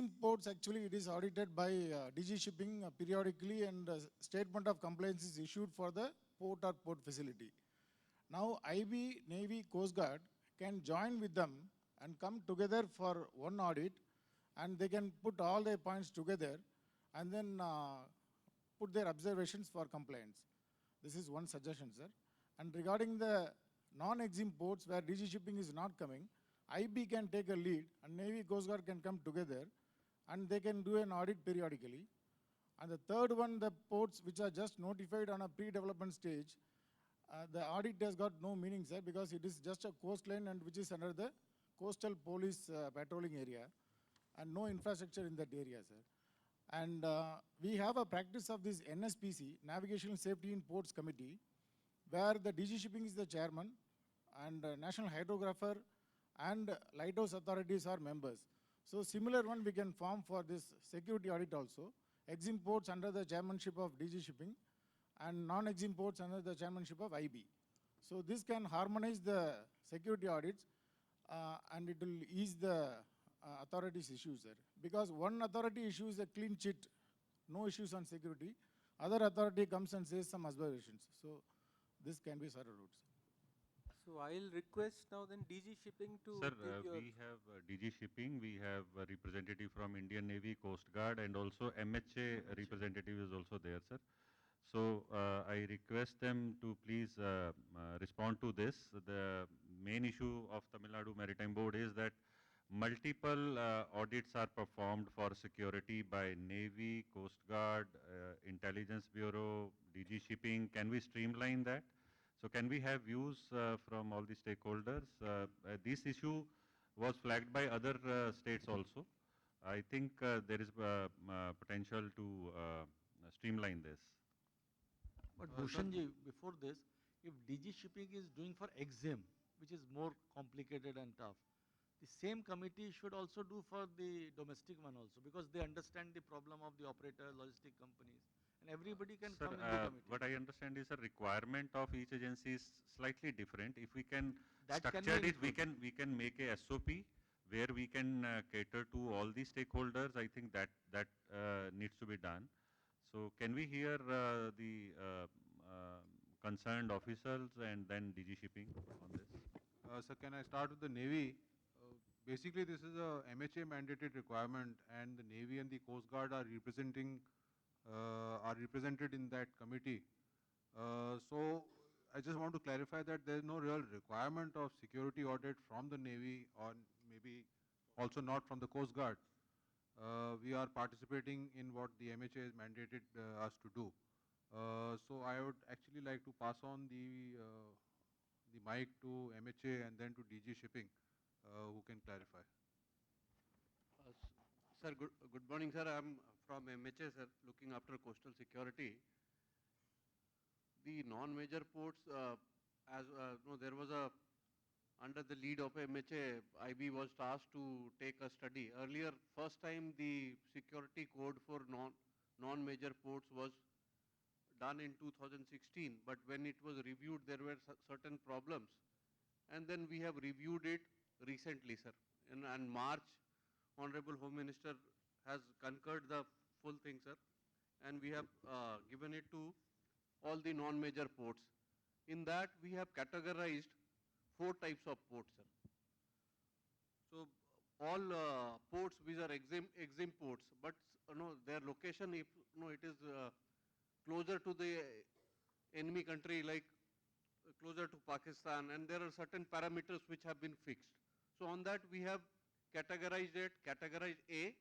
exim ports, actually it is audited by DG Shipping periodically, and statement of compliance is issued for the port or port facility. Now IB, Navy, Coast Guard can join with them and come together for one audit, and they can put all their points together and then put their observations for compliance. This is one suggestion, sir. And regarding the non-exim ports where DG Shipping is not coming, IB can take a lead and Navy Coast Guard can come together and they can do an audit periodically. And the third one, the ports which are just notified on a pre-development stage, the audit has got no meaning, sir, because it is just a coastline and which is under the coastal police patrolling area and no infrastructure in that area, sir. And we have a practice of this NSPC, Navigational Safety in Ports Committee, where the DG Shipping is the chairman and National Hydrographer and Lighthouse authorities are members. So similar one we can form for this security audit also. Exim ports under the chairmanship of DG Shipping and non-exim ports under the chairmanship of IB. So this can harmonize the security audits and it will ease the authorities' issues there. Because one authority issues a clean chit, no issues on security. Other authority comes and says some observations. So this can be sorted out. So I'll request now then DG Shipping to Sir, we have DG Shipping, we have a representative from Indian Navy, Coast Guard, and also MHA representative is also there, sir. So I request them to please respond to this. The main issue of Tamil Nadu Maritime Board is that multiple audits are performed for security by Navy, Coast Guard, Intelligence Bureau, DG Shipping. Can we streamline that? So can we have views from all the stakeholders? This issue was flagged by other states also. I think there is potential to streamline this. But Bhushanji, before this, if DG Shipping is doing for exim, which is more complicated and tough, the same committee should also do for the domestic one also, because they understand the problem of the operator, logistic companies, and everybody can come in the committee. What I understand is a requirement of each agency is slightly different. If we can That can structure be it, we can make a SOP where we can cater to all the stakeholders. I think that needs to be done. So can we hear the concerned officials and then DG Shipping on this? So can I start with the Navy? Basically, this is a MHA mandated requirement, and the Navy and the Coast Guard are represented in that committee. So I just want to clarify that there is no real requirement of security audit from the Navy, or maybe also not from the Coast Guard. We are participating in what the MHA has mandated us to do. So I would actually like to pass on the mic to MHA and then to DG Shipping, who can clarify. Sir, good morning, sir. I am from MHA, sir, looking after coastal security. The non-major ports, there was a, under the lead of MHA, IB was tasked to take a study. Earlier, first time the security code for non-major ports was done in 2016, but when it was reviewed, there were certain problems. And then we have reviewed it recently, sir. In March, Honorable Home Minister has concurred the full thing, sir. And we have given it to all the non-major ports. In that, we have categorized 4 types of ports, sir. So all ports which are exim ports, but their location, if it is closer to the enemy country, like closer to Pakistan, and there are certain parameters which have been fixed. So on that we have categorized it, categorized A,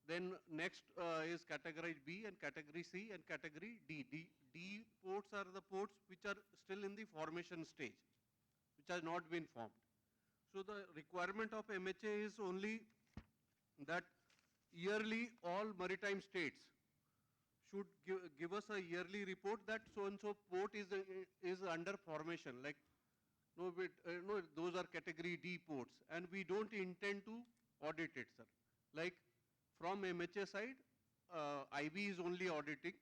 then next is categorized B and category C and category D. D ports are the ports which are still in the formation stage, which has not been formed. So the requirement of MHA is only that yearly all maritime states should give us a yearly report that so-and-so port is under formation, like those are category D ports, and we don't intend to audit it, sir. Like from MHA side, IB is only auditing.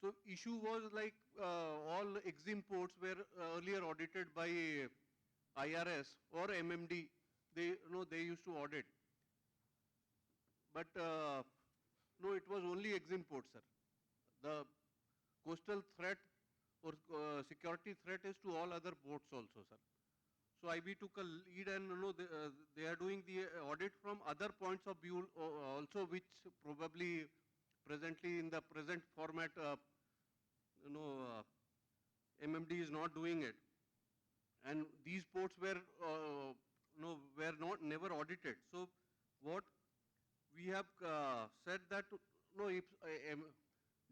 So issue was like all exim ports were earlier audited by IRS or MMD. They used to audit. but no, it was only exim ports, sir. The coastal threat or security threat is to all other ports also, sir. So IB took a lead, and they are doing the audit from other points of view also, which probably presently in the present format, MMD is not doing it. And these ports were, were not never audited. So what we have said that, if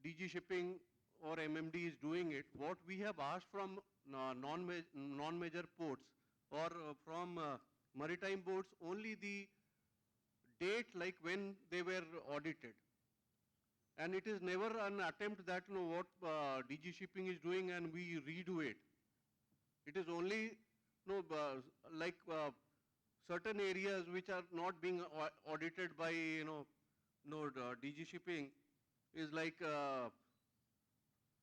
DG shipping or MMD is doing it, what we have asked from non-major ports or from maritime boards, only the date like when they were audited. And it is never an attempt that what DG shipping is doing and we redo it. It is only like certain areas which are not being audited by DG shipping is like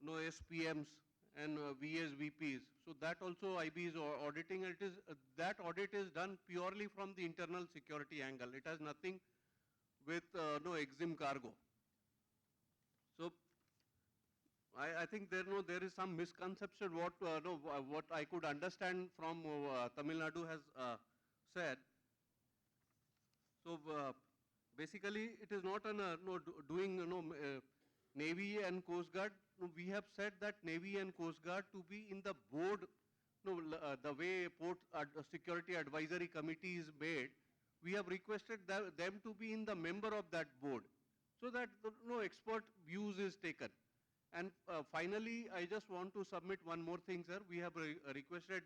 SPMs and VSVPs. So that also IB is auditing. It is that audit is done purely from the internal security angle. It has nothing with exim cargo. So I think there is some misconception what I could understand from Tamil Nadu has said. So basically, it is not an doing Navy and Coast Guard. No, we have said that Navy and Coast Guard to be in the board. The way Port Security Advisory Committee is made, we have requested them to be in the member of that board, so that expert views is taken. And finally, I just want to submit one more thing, sir. We have requested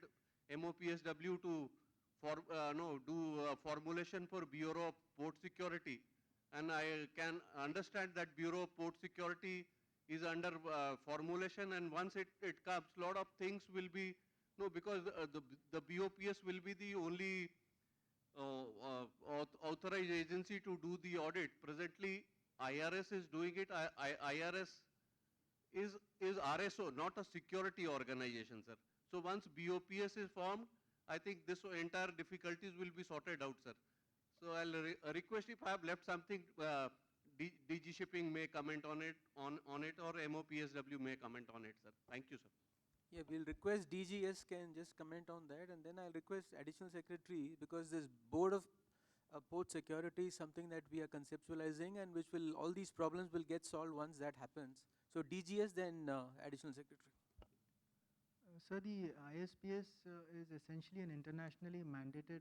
MOPSW to do formulation for Bureau of Port Security. And I can understand that Bureau of Port Security is under formulation, and once it comes, lot of things will be, because the BOPS will be the only authorized agency to do the audit. Presently, IRS is doing it. IRS is RSO, not a security organization, sir. So once BOPS is formed, I think this entire difficulties will be sorted out, sir. So I'll request, if I have left something, DG shipping may comment on it, or MOPSW may comment on it, sir. Thank you, sir. Yeah, we'll request DGS can just comment on that, and then I'll request Additional Secretary, because this Board of Port Security is something that we are conceptualizing, and which will, all these problems will get solved once that happens. So DGS, then Additional Secretary. Sir, the ISPS is essentially an internationally mandated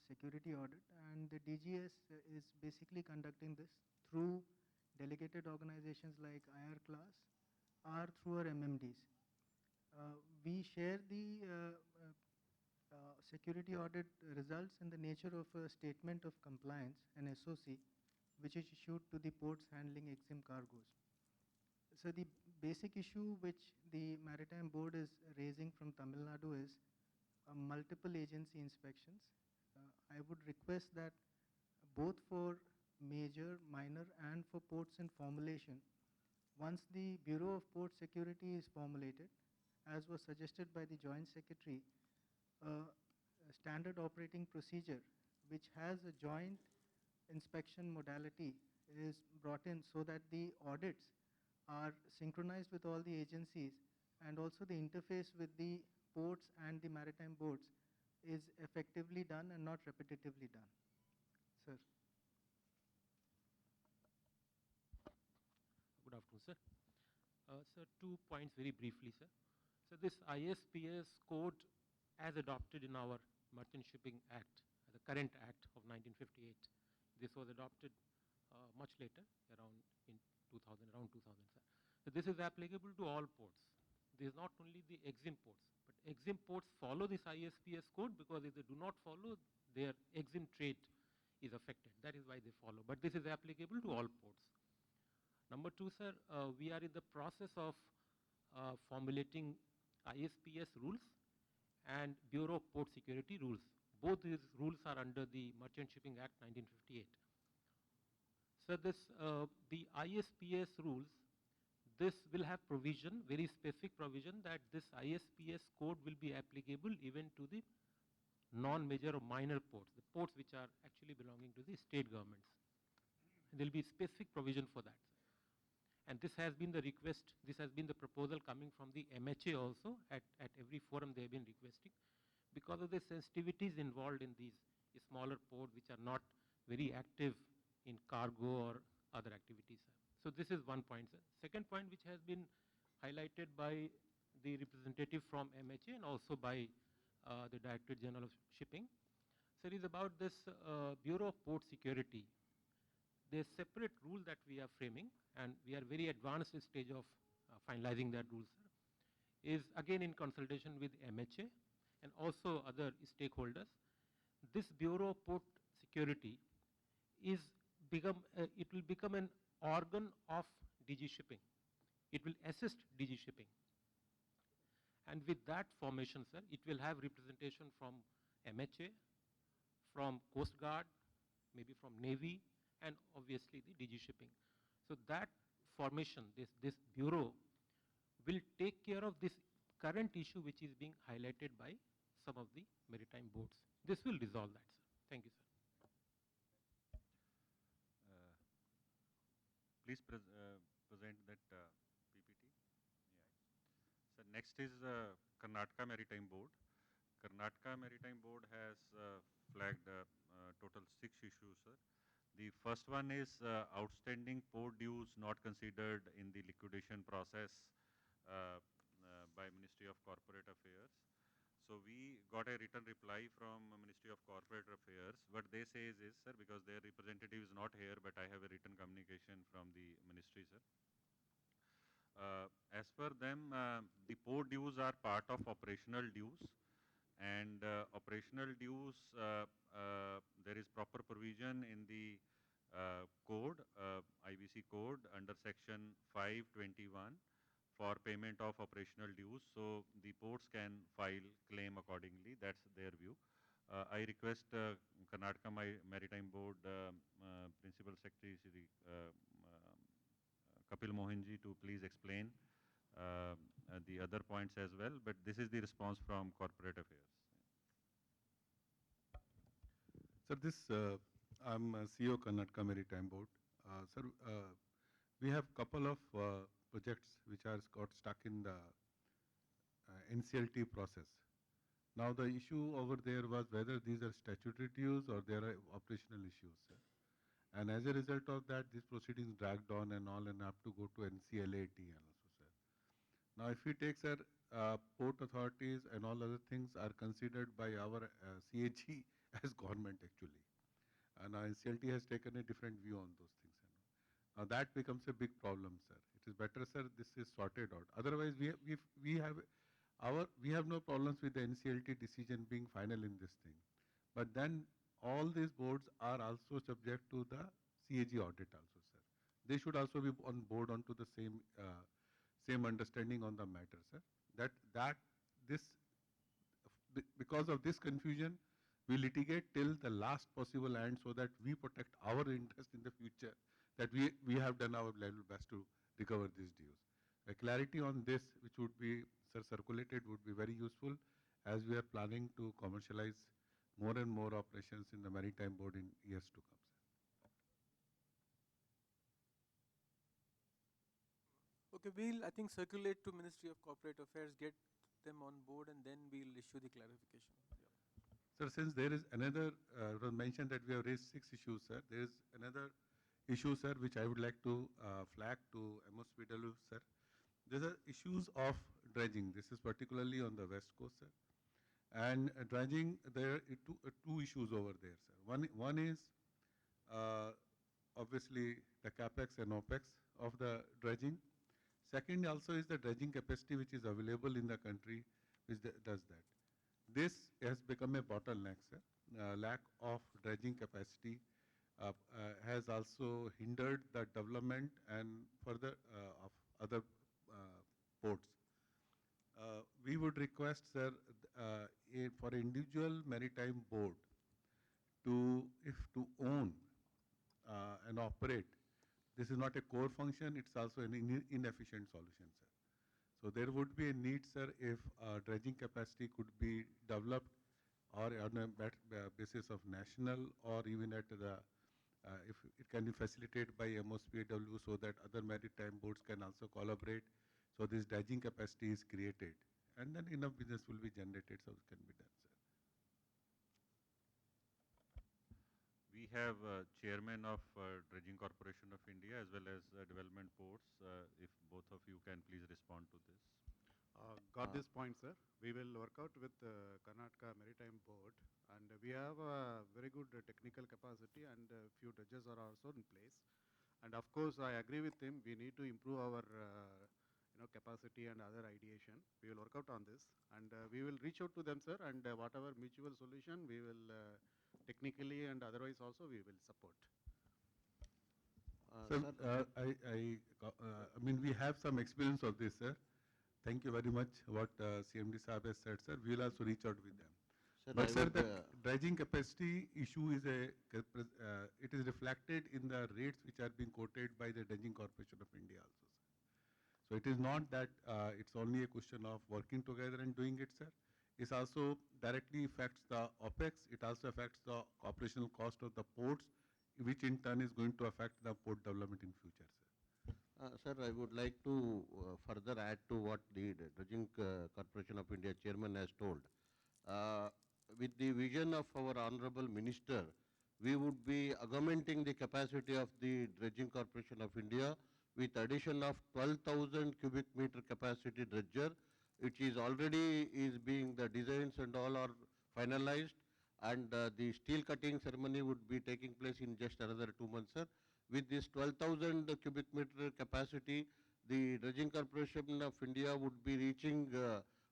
security audit, and the DGS is basically conducting this through delegated organizations like IR class or through our MMDs. We share the security audit results in the nature of a statement of compliance, an SOC, which is issued to the ports handling exim cargoes. So the basic issue which the Maritime Board is raising from Tamil Nadu is multiple agency inspections. I would request that both for major, minor, and for ports in formulation, once the Bureau of Port Security is formulated, as was suggested by the Joint Secretary, a standard operating procedure which has a joint inspection modality is brought in, so that the audits are synchronized with all the agencies, and also the interface with the ports and the maritime boards is effectively done and not repetitively done. Sir. Good afternoon, sir. Sir, 2 points very briefly, sir. So this ISPS code, as adopted in our Merchant Shipping Act, the current act of 1958, this was adopted much later, around 2000, sir. So this is applicable to all ports. This is not only the exim ports, but exim ports follow this ISPS code, because if they do not follow, their exim trade is affected. That is why they follow. But this is applicable to all ports. Number 2, sir, we are in the process of formulating ISPS rules and Bureau of Port Security rules. Both these rules are under the Merchant Shipping Act 1958. So this, the ISPS rules, this will have provision, very specific provision, that this ISPS code will be applicable even to the non-major or minor ports, the ports which are actually belonging to the state governments. There will be specific provision for that. And this has been the request, this has been the proposal coming from the MHA also. At every forum they have been requesting, because of the sensitivities involved in these smaller ports which are not very active in cargo or other activities. So this is one point, sir. Second point, which has been highlighted by the representative from MHA and also by the Director General of Shipping, sir, is about this Bureau of Port Security. There's separate rule that we are framing, and we are very advanced stage of finalizing that rule, sir. Is again in consultation with MHA and also other stakeholders. This Bureau of Port Security is it will become an organ of DG Shipping. It will assist DG Shipping. And with that formation, sir, it will have representation from MHA, from Coast Guard, maybe from Navy, and obviously the DG Shipping. So that formation, this bureau, will take care of this current issue which is being highlighted by some of the maritime boards. This will resolve that, sir. Thank you, sir. Please present that PPT. So next is Karnataka Maritime Board. Karnataka Maritime Board has flagged total 6 issues, sir. The first one is outstanding port dues not considered in the liquidation process by Ministry of Corporate Affairs. So we got a written reply from Ministry of Corporate Affairs. What they say is, sir, because their representative is not here, but I have a written communication from the ministry, sir. As per them, the port dues are part of operational dues, and operational dues, there is proper provision in the code, IBC code under section 521 for payment of operational dues. So the ports can file claim accordingly. That's their view. I request Karnataka Maritime Board Principal Secretary Shri Kapil Mohanji to please explain the other points as well. But this is the response from Corporate Affairs. Sir, I'm CEO Karnataka Maritime Board. Sir, we have couple of projects which are got stuck in the NCLT process. Now the issue over there was whether these are statutory dues or there are operational issues, sir. And as a result of that, these proceedings dragged on and all and have to go to NCLAT also, sir. Now if we take, sir, port authorities and all other things are considered by our CAG as government actually. And NCLT has taken a different view on those things. Now that becomes a big problem, sir. It is better, sir, this is sorted out. Otherwise, we have no problems with the NCLT decision being final in this thing. But then all these boards are also subject to the CAG audit also, sir. They should also be on board onto the same understanding on the matter, sir. Because of this confusion, we litigate till the last possible end so that we protect our interest in the future, that we have done our level best to recover these dues. A clarity on this, which would be, sir, circulated, would be very useful as we are planning to commercialize more and more operations in the Maritime Board in years to come, sir. Okay, we'll, I think, circulate to Ministry of Corporate Affairs, get them on board, and then we'll issue the clarification. Sir, since there is another, it was mentioned that we have raised 6 issues, sir. There is another issue, sir, which I would like to flag to MSPW, sir. There are issues of dredging. This is particularly on the west coast, sir. And dredging, there are two issues over there, sir. One is obviously the capex and opex of the dredging. Second also is the dredging capacity which is available in the country, which does that. This has become a bottleneck, sir. Lack of dredging capacity has also hindered the development and further of other ports. We would request, sir, for individual maritime board to own and operate. This is not a core function, it's also an inefficient solution, sir. So there would be a need, sir, if dredging capacity could be developed or on a basis of national or even at the if it can be facilitated by MOSPW so that other maritime boards can also collaborate, so this dredging capacity is created, and then enough business will be generated, so it can be done, sir. We have chairman of Dredging Corporation of India as well as Development Ports. If both of you can please respond to this. Got this point, sir. We will work out with Karnataka Maritime Board, and we have a very good technical capacity, and few dredges are also in place. And of course, I agree with him. We need to improve our capacity and other ideation. We will work out on this, and we will reach out to them, sir. And whatever mutual solution, we will technically and otherwise also we will support. Sir, I mean, we have some experience of this, sir. Thank you very much what CMD Saab has said, sir. We will also reach out with them. Sir, But I sir, would, the dredging capacity issue is it is reflected in the rates which are being quoted by the Dredging Corporation of India also, sir. So it is not that it's only a question of working together and doing it, sir. It also directly affects the OPEX. It also affects the operational cost of the ports, which in turn is going to affect the port development in future, sir. Sir, I would like to further add to what the Dredging Corporation of India chairman has told. With the vision of our Honorable Minister, we would be augmenting the capacity of the Dredging Corporation of India with addition of 12,000 cubic meter capacity dredger, which is already being, the designs and all are finalized, and the steel cutting ceremony would be taking place in just another 2 months, sir. With this 12,000 cubic meter capacity, the Dredging Corporation of India would be reaching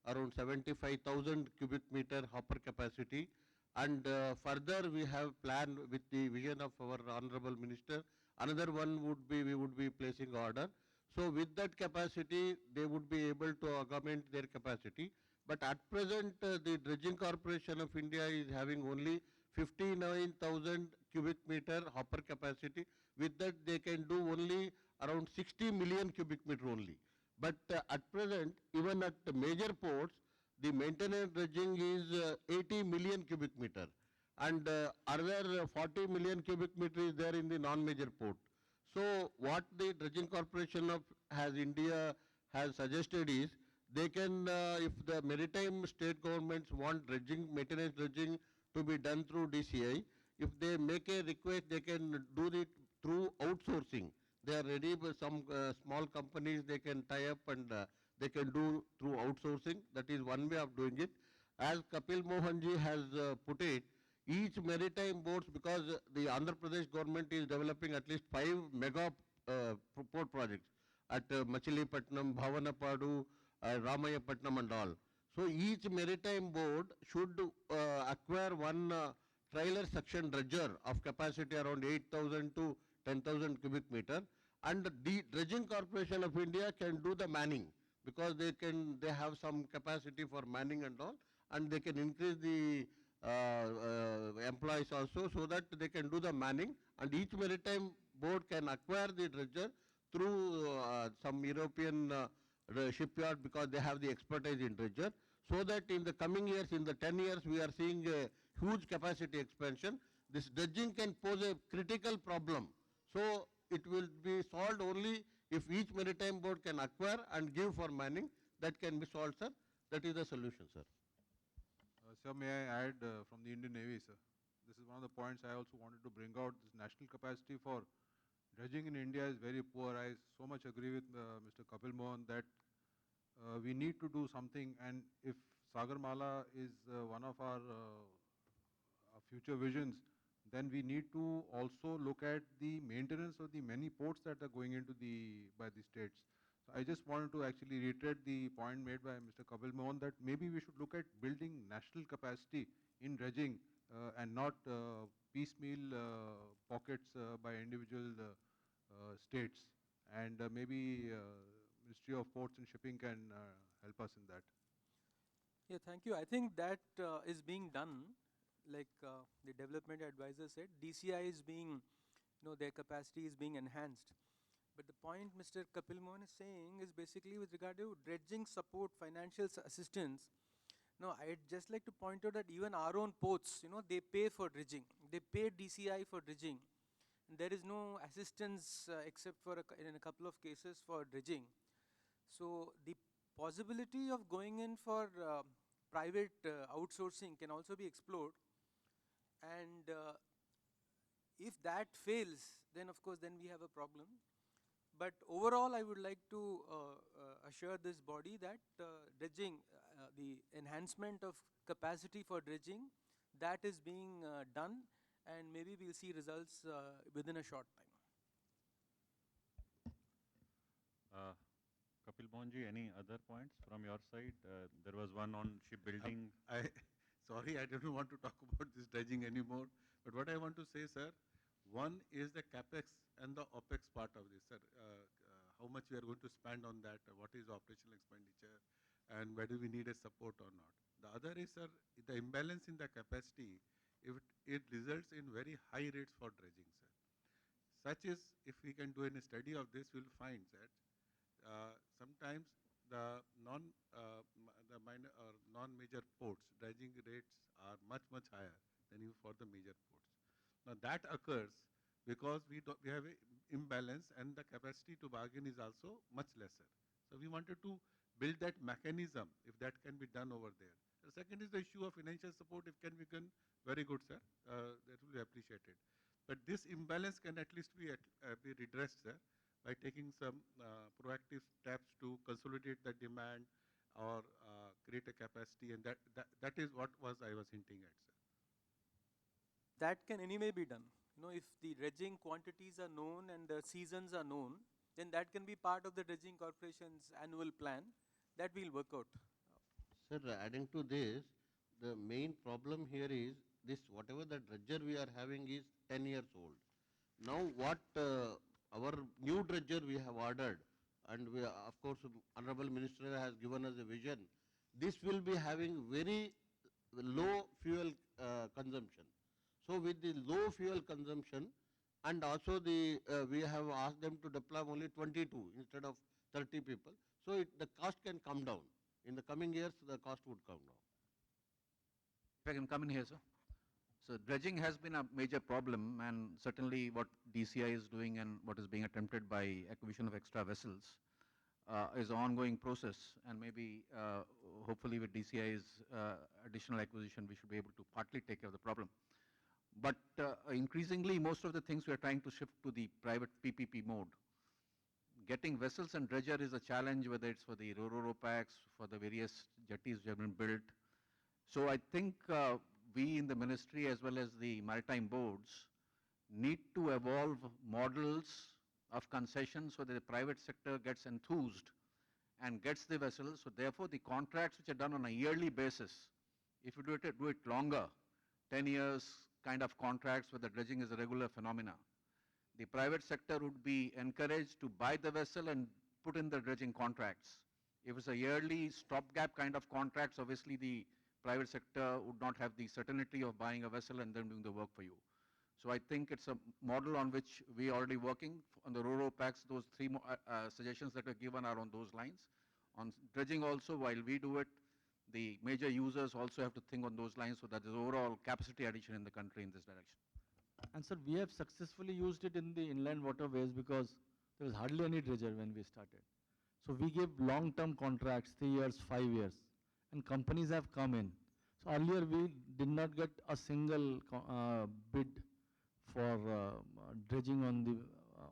around 75,000 cubic meter hopper capacity, and further we have planned with the vision of our Honorable Minister, another one would be, we would be placing order. So with that capacity, they would be able to augment their capacity. But at present, the Dredging Corporation of India is having only 59,000 cubic meter hopper capacity. With that, they can do only around 60 million cubic meter only. But at present, even at the major ports, the maintenance dredging is 80 million cubic meter, and another 40 million cubic meter is there in the non-major port. So what the Dredging Corporation of India has suggested is, they can, if the maritime state governments want dredging, maintenance dredging to be done through DCI, if they make a request, they can do it through outsourcing. They are ready, but some small companies they can tie up and they can do through outsourcing. That is one way of doing it. As Kapil Mohanji has put it, each maritime boards, because the Andhra Pradesh government is developing at least 5 mega port projects at Machilipatnam, Bhavanapadu, Ramayapatnam and all. So each maritime board should acquire one trailer section dredger of capacity around 8,000 to 10,000 cubic meter, and the Dredging Corporation of India can do the manning, because they have some capacity for manning and all, and they can increase the employees also, so that they can do the manning, and each maritime board can acquire the dredger through some European shipyard, because they have the expertise in dredger, so that in the coming years, in the 10 years, we are seeing a huge capacity expansion. This dredging can pose a critical problem. So it will be solved only if each maritime board can acquire and give for manning. That can be solved, sir. That is the solution, sir. Sir, may I add from the Indian Navy, sir? This is one of the points I also wanted to bring out. This national capacity for dredging in India is very poor. I so much agree with Mr. Kapil Mohan that we need to do something, and if Sagarmala is one of our future visions, then we need to also look at the maintenance of the many ports that are going into by the states. So I just wanted to actually reiterate the point made by Mr. Kapil Mohan that maybe we should look at building national capacity in dredging and not piecemeal pockets by individual states. And maybe Ministry of Ports and Shipping can help us in that. Yeah, thank you. I think that is being done. Like the development advisor said, DCI is being, their capacity is being enhanced. But the point Mr. Kapil Mohan is saying is basically with regard to dredging support, financial assistance. No, I'd just like to point out that even our own ports, they pay for dredging. They pay DCI for dredging. And there is no assistance except for in a couple of cases for dredging. So the possibility of going in for private outsourcing can also be explored. And if that fails, then of course, then we have a problem. But overall, I would like to assure this body that dredging, the enhancement of capacity for dredging, that is being done, and maybe we'll see results within a short time. Kapil Mohanji, any other points from your side? There was one on shipbuilding. Sorry, I don't want to talk about this dredging anymore. But what I want to say, sir, one is the capex and the opex part of this, sir. How much we are going to spend on that? What is operational expenditure, and whether we need a support or not? The other is, sir, the imbalance in the capacity. If it results in very high rates for dredging, sir. Such is, if we can do any study of this, we'll find that sometimes the minor or non-major ports dredging rates are much higher than for the major ports. Now that occurs because we have an imbalance, and the capacity to bargain is also much lesser. So we wanted to build that mechanism, if that can be done over there. The second is the issue of financial support. If can be done, very good, sir. That will be appreciated. But this imbalance can at least be redressed, sir, by taking some proactive steps to consolidate the demand or create a capacity, and that is what I was hinting at, sir. That can anyway be done. You know, if the dredging quantities are known and the seasons are known, then that can be part of the dredging corporation's annual plan. That will work out. Sir, adding to this, the main problem here is this: whatever the dredger we are having is 10 years old. Now, what our new dredger we have ordered, and we, of course, Honorable Minister has given us a vision. This will be having very low fuel consumption. So, with the low fuel consumption, and also the we have asked them to deploy only 22 instead of 30 people. So, the cost can come down. In the coming years, the cost would come down. If I can come in here, sir. So dredging has been a major problem, and certainly what DCI is doing and what is being attempted by acquisition of extra vessels is an ongoing process, and maybe hopefully with DCI's additional acquisition we should be able to partly take care of the problem. But increasingly most of the things we are trying to shift to the private PPP mode. Getting vessels and dredger is a challenge, whether it's for the ro-ro packs, for the various jetties which have been built. So I think we in the ministry as well as the maritime boards need to evolve models of concessions so that the private sector gets enthused and gets the vessels. So therefore the contracts which are done on a yearly basis, if you do it longer, 10 years kind of contracts where the dredging is a regular phenomena, the private sector would be encouraged to buy the vessel and put in the dredging contracts. If it's a yearly stopgap kind of contracts, obviously the private sector would not have the certainty of buying a vessel and then doing the work for you. So I think it's a model on which we are already working. On the ro-ro packs, those three suggestions that were given are on those lines. On dredging also, while we do it, the major users also have to think on those lines so that there's overall capacity addition in the country in this direction. And sir, we have successfully used it in the inland waterways because there was hardly any dredger when we started. So we gave long-term contracts, 3 years, 5 years, and companies have come in. So earlier we did not get a single bid for dredging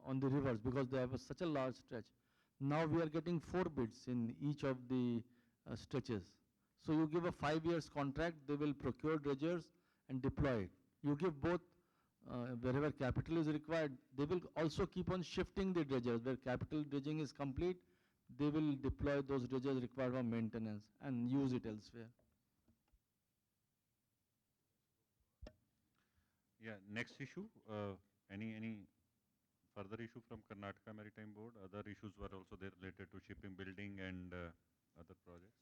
on the rivers because they have such a large stretch. Now we are getting 4 bids in each of the stretches. So you give a 5 years contract, they will procure dredgers and deploy it. You give both wherever capital is required, they will also keep on shifting the dredgers. Where capital dredging is complete, they will deploy those dredgers required for maintenance and use it elsewhere. Yeah, next issue, any further issue from Karnataka Maritime Board? Other issues were also there related to shipping, building and other projects.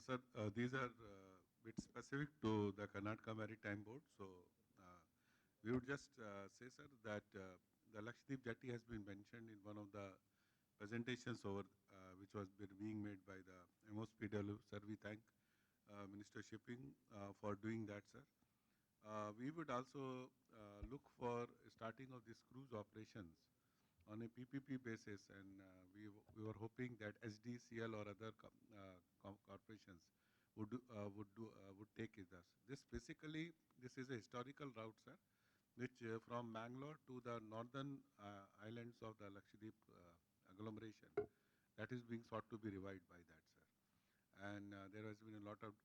Sir, these are bit specific to the Karnataka Maritime Board. So we would just say, sir, that the Lakshadweep Jetty has been mentioned in one of the presentations over which was being made by the MOSPW. Sir, we thank Minister Shipping for doing that, sir. we would also look for starting of these cruise operations on a PPP basis, and we were hoping that SDCL or other corporations would take it us. This basically, this is a historical route, sir, which from Mangalore to the northern islands of the Lakshadweep agglomeration, that is being sought to be revived by that, sir. And there has been a lot of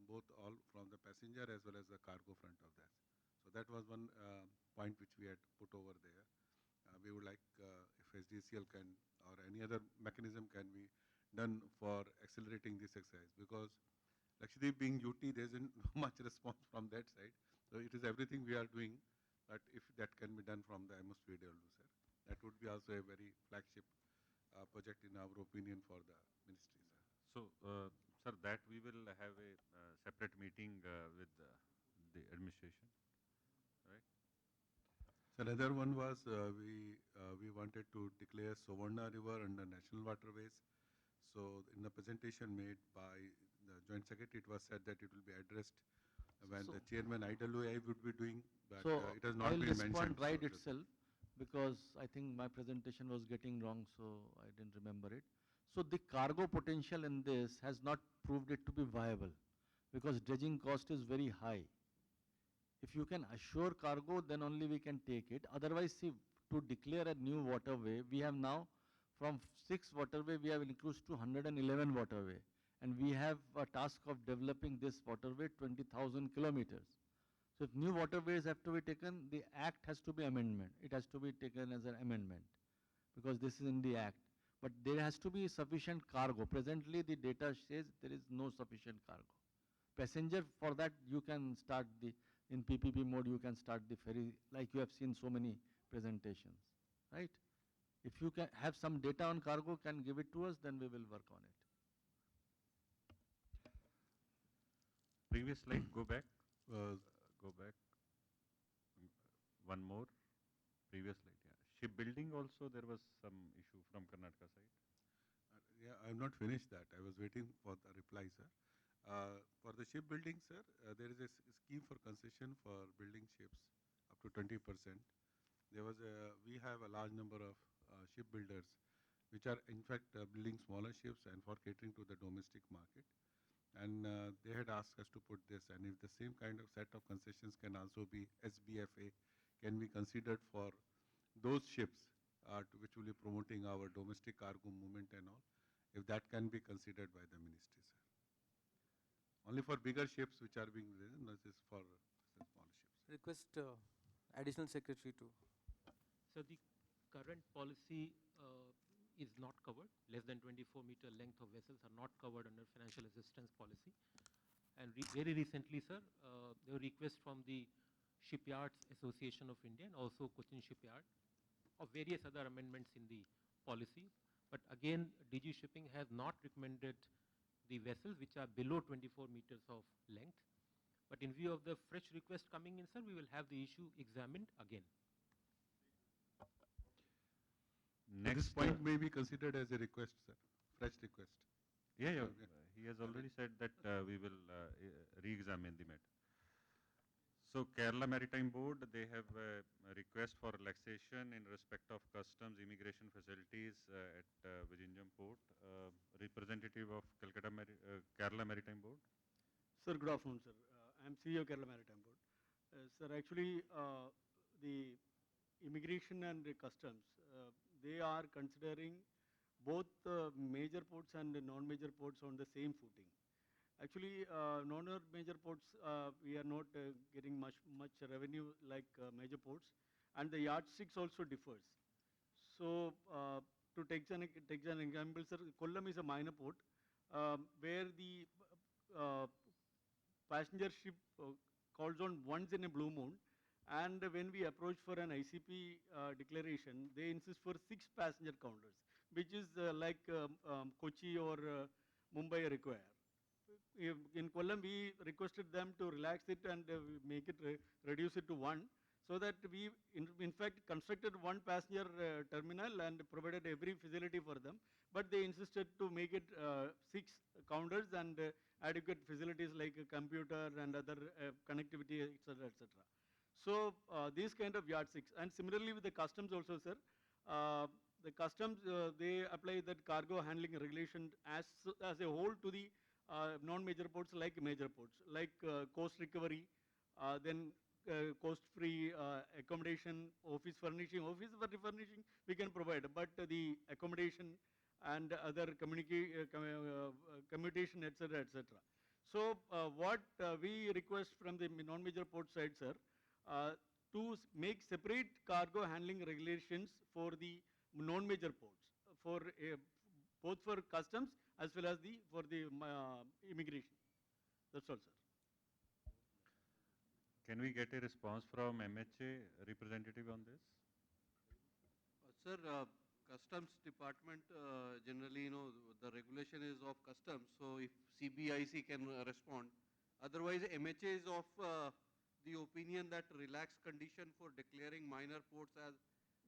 both all from the passenger as well as the cargo front of that. So that was one point which we had put over there. We would like if SDCL can or any other mechanism can be done for accelerating this exercise, because Lakshadweep being UT, there isn't much response from that side. So it is everything we are doing, but if that can be done from the MSDW, sir, that would be also a very flagship project in our opinion for the ministry, sir. So, sir, that we will have a separate meeting with the administration, right? So another one was we wanted to declare Savarna River under national waterways. So in the presentation made by the Joint Secretary, it was said that it will be addressed when the Chairman IWI would be doing, but it has not I'll been mentioned. respond right so itself, because I think my presentation was getting wrong, so I didn't remember it. So the cargo potential in this has not proved it to be viable, because dredging cost is very high. If you can assure cargo, then only we can take it. Otherwise, see, to declare a new waterway, we have now from 6 waterway, we have increased to 111 waterway. And we have a task of developing this waterway 20,000 kilometers. So if new waterways have to be taken, the act has to be amendment. It has to be taken as an amendment, because this is in the act. But there has to be sufficient cargo. Presently, the data says there is no sufficient cargo. Passenger, for that you can start the, in PPP mode you can start the ferry, like you have seen so many presentations, right? If you can have some data on cargo, can give it to us, then we will work on it. Previous slide, go back. Go back. One more. Previous slide, yeah. Shipbuilding also, there was some issue from Karnataka side. Yeah, I have not finished that. I was waiting for the reply, sir. For the shipbuilding, sir, there is a scheme for concession for building ships up to 20%. There was we have a large number of shipbuilders which are in fact building smaller ships and for catering to the domestic market. And they had asked us to put this, and if the same kind of set of concessions can also be SBFA, can be considered for those ships which will be promoting our domestic cargo movement and all, if that can be considered by the ministry, sir. Only for bigger ships which are being written, this is for small ships. Request Additional Secretary to. So the current policy is not covered. Less than 24-meter length of vessels are not covered under financial assistance policy. And very recently, sir, there were requests from the Shipyards Association of India and also Cochin Shipyard of various other amendments in the policy. But again, DG Shipping has not recommended the vessels which are below 24 meters of length. But in view of the fresh request coming in, sir, we will have the issue examined again. Next, this point may be considered as a request, sir, fresh request. Yeah, yeah. He has already said that we will re-examine the matter. So Kerala Maritime Board, they have a request for relaxation in respect of customs immigration facilities at Vizhinjam Port. Representative of Kerala Maritime Board. Sir, good afternoon, sir. I am CEO of Kerala Maritime Board. Sir, actually, the immigration and the customs, they are considering both major ports and non-major ports on the same footing. Actually, non-major ports, we are not getting much revenue like major ports, and the yardsticks also differs. So, to take an example, sir, Kollam is a minor port where the passenger ship calls on once in a blue moon, and when we approach for an ICP declaration, they insist for 6 passenger counters, which is like Kochi or Mumbai require. In Kollam, we requested them to relax it and make it reduce it to 1. So that we, in fact, constructed one passenger terminal and provided every facility for them. But they insisted to make it 6 counters and adequate facilities like a computer and other connectivity, etc., etc. So these kind of yardsticks. And similarly with the customs also, sir. The customs, they apply that cargo handling regulation as a whole to the non-major ports like major ports, like coast recovery, then cost-free accommodation, office furnishing, we can provide, but the accommodation and other commutation, etc., etc. So what we request from the non-major port side, sir, to make separate cargo handling regulations for the non-major ports, for both for customs as well as for the immigration. That's all, sir. Can we get a response from MHA representative on this? Sir, Customs Department generally, the regulation is of customs. So if CBIC can respond, otherwise MHA is of the opinion that relaxed condition for declaring minor ports as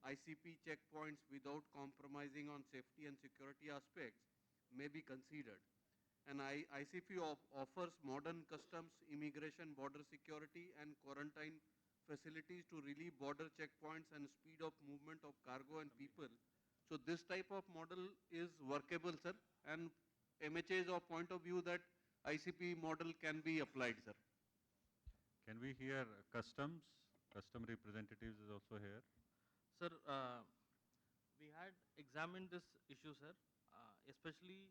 ICP checkpoints without compromising on safety and security aspects may be considered. And ICP offers modern customs, immigration, border security and quarantine facilities to relieve border checkpoints and speed up movement of cargo and people. So this type of model is workable, sir, and MHA is of point of view that ICP model can be applied, sir. Can we hear customs? Custom representatives is also here. Sir, we had examined this issue, sir, especially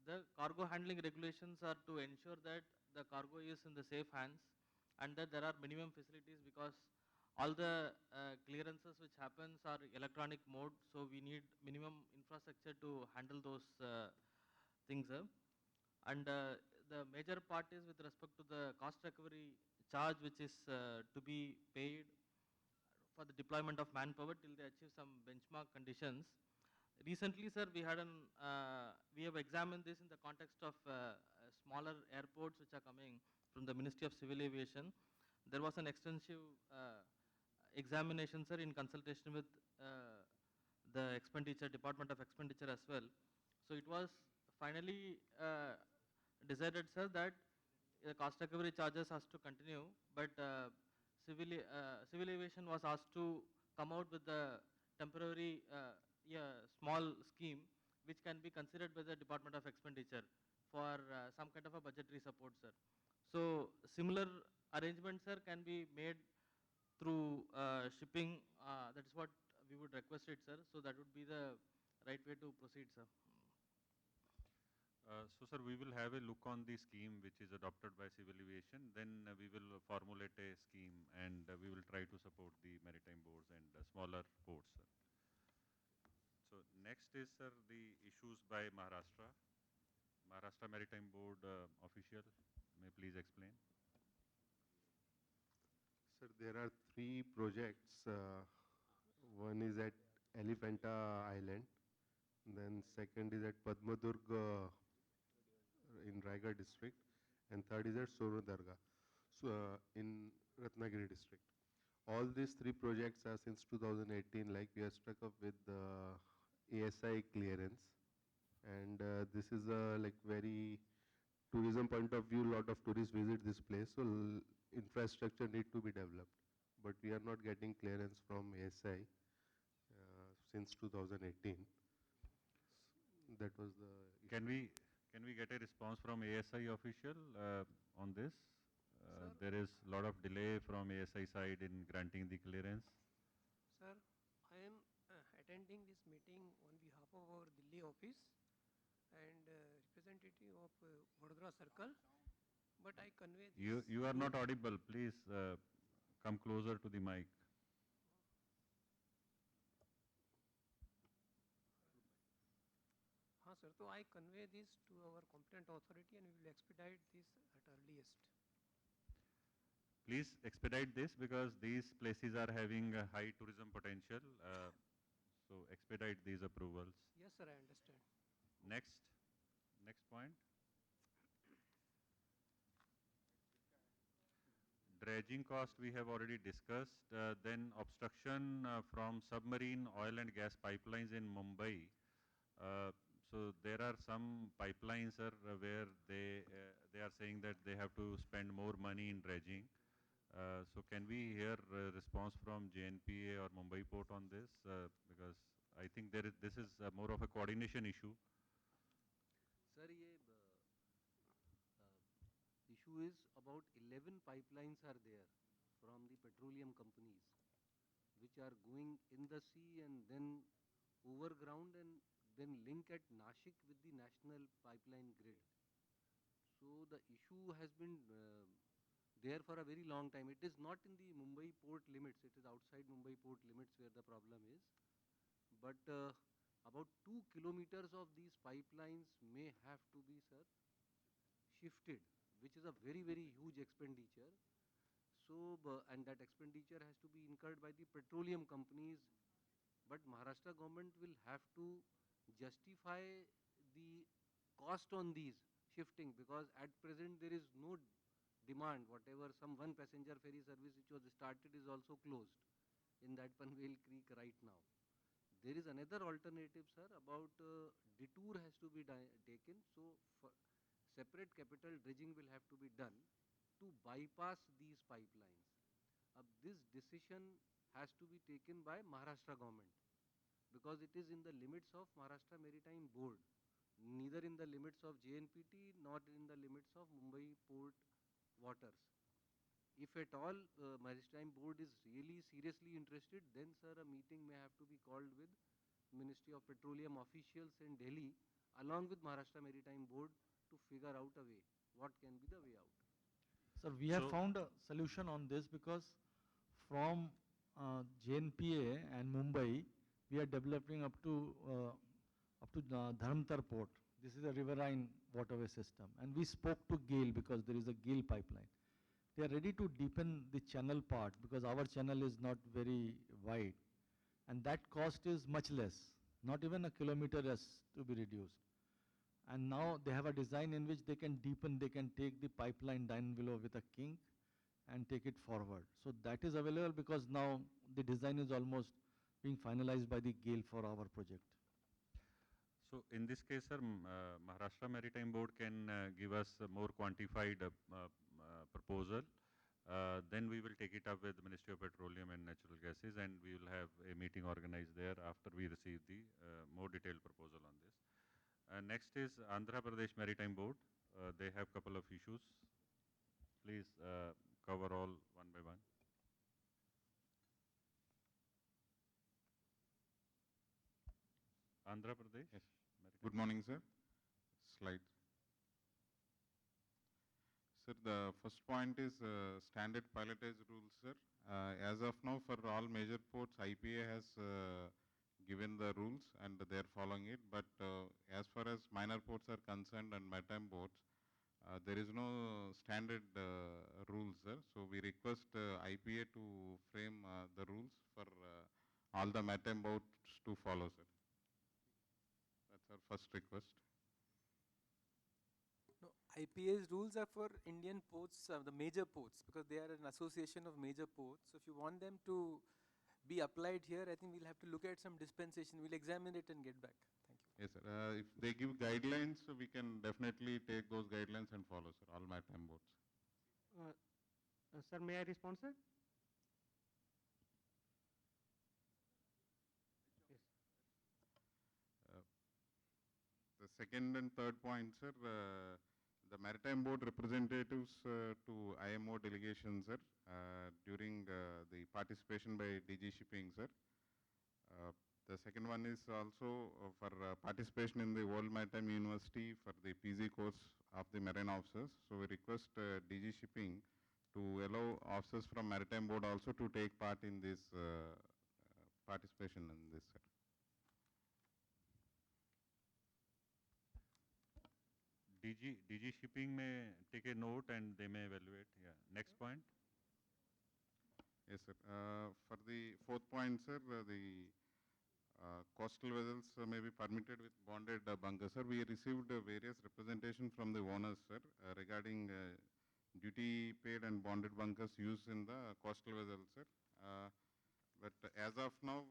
the cargo handling regulations are to ensure that the cargo is in the safe hands and that there are minimum facilities, because all the clearances which happens are electronic mode, so we need minimum infrastructure to handle those things, sir. And the major part is with respect to the cost recovery charge which is to be paid for the deployment of manpower till they achieve some benchmark conditions. Recently, sir, we have examined this in the context of smaller airports which are coming from the Ministry of Civil Aviation. There was an extensive examination, sir, in consultation with the Department of Expenditure as well. So it was finally decided, sir, that the cost recovery charges has to continue, but civil aviation was asked to come out with the temporary small scheme which can be considered by the Department of Expenditure for some kind of a budgetary support, sir. So similar arrangements, sir, can be made through shipping. That is what we would request it, sir. So that would be the right way to proceed, sir. So, sir, we will have a look on the scheme which is adopted by civil aviation. Then we will formulate a scheme and we will try to support the maritime boards and smaller ports, sir. So, next is, sir, the issues by Maharashtra. Maharashtra Maritime Board official, may please explain. Sir, there are 3 projects. One is at Elephanta Island. Then second is at Padmadurg in Raigad district, and third is at Sonodarga, so in Ratnagiri district. All these 3 projects are since 2018, like we are stuck up with ASI clearance, and this is like very tourism point of view, lot of tourists visit this place, so infrastructure need to be developed, but we are not getting clearance from ASI since 2018. That was the issue. Can we get a response from ASI official on this? There is a lot of delay from ASI side in granting the clearance. Sir, I am attending this meeting on behalf of our Delhi office and representative of Vadodara Circle, but I convey this. You are not audible. Please come closer to the mic. Sir, so I convey this to our competent authority and we will expedite this at earliest. Please expedite this because these places are having a high tourism potential. So expedite these approvals. Yes, sir, I understand. Next point. dredging cost we have already discussed. Then obstruction from submarine oil and gas pipelines in Mumbai. So there are some pipelines, sir, where they are saying that they have to spend more money in dredging. So can we hear a response from JNPA or Mumbai Port on this? Because I think this is more of a coordination issue. Sir, ये issue is about 11 pipelines are there from the petroleum companies, which are going in the sea and then overground and then link at Nashik with the national pipeline grid. So the issue has been there for a very long time. It is not in the Mumbai port limits. It is outside Mumbai port limits where the problem is. But about 2 kilometers of these pipelines may have to be, sir, shifted, which is a very, very huge expenditure. So, and that expenditure has to be incurred by the petroleum companies. But Maharashtra government will have to justify the cost on these shifting, because at present there is no demand. Whatever some one passenger ferry service which was started is also closed in that Panvel Creek right now. There is another alternative, sir, about detour has to be taken. So separate capital dredging will have to be done to bypass these pipelines. This decision has to be taken by Maharashtra government, because it is in the limits of Maharashtra Maritime Board, neither in the limits of JNPT nor in the limits of Mumbai Port waters. If at all Maritime Board is really seriously interested, then sir, a meeting may have to be called with Ministry of Petroleum officials in Delhi along with Maharashtra Maritime Board to figure out a way, what can be the way out. Sir, we have found a solution on this, because from JNPA and Mumbai, we are developing up to Dharamtar port. This is a riverine waterway system, and we spoke to GAIL because there is a GAIL pipeline. They are ready to deepen the channel part because our channel is not very wide, and that cost is much less. Not even a kilometer has to be reduced. And now they have a design in which they can deepen, they can take the pipeline down below with a kink and take it forward. So that is available because now the design is almost being finalized by the GAIL for our project. So in this case, sir, Maharashtra Maritime Board can give us a more quantified proposal. Then we will take it up with the Ministry of Petroleum and Natural Gases, and we will have a meeting organized there after we receive the more detailed proposal on this. Next is Andhra Pradesh Maritime Board. They have a couple of issues. Please cover all one by one. Andhra Pradesh. Yes. Good morning, sir. Slide. Sir, the first point is standard pilotage rules, sir. As of now, for all major ports, IPA has given the rules and they are following it. But as far as minor ports are concerned and maritime boats, there is no standard rules, sir. So we request IPA to frame the rules for all the maritime boats to follow, sir. That's our first request. No, IPA's rules are for Indian ports, the major ports, because they are an association of major ports. So if you want them to be applied here, I think we'll have to look at some dispensation. We'll examine it and get back. Thank you. Yes, sir. If they give guidelines, so we can definitely take those guidelines and follow, sir, all maritime boats. Sir, may I respond, sir? Yes. The second and third point, sir, the Maritime Board representatives to IMO delegation, sir, during the participation by DG Shipping, sir. The second one is also for participation in the World Maritime University for the PG course of the marine officers. So we request DG Shipping to allow officers from Maritime Board also to take part in this participation in this, sir. DG Shipping may take a note and they may evaluate. Yeah. Next point. Yes, sir. For the fourth point, sir, the coastal vessels may be permitted with bonded bunker. Sir, we received various representation from the owners, sir, regarding duty paid and bonded bunkers used in the coastal vessels, sir. But as of now,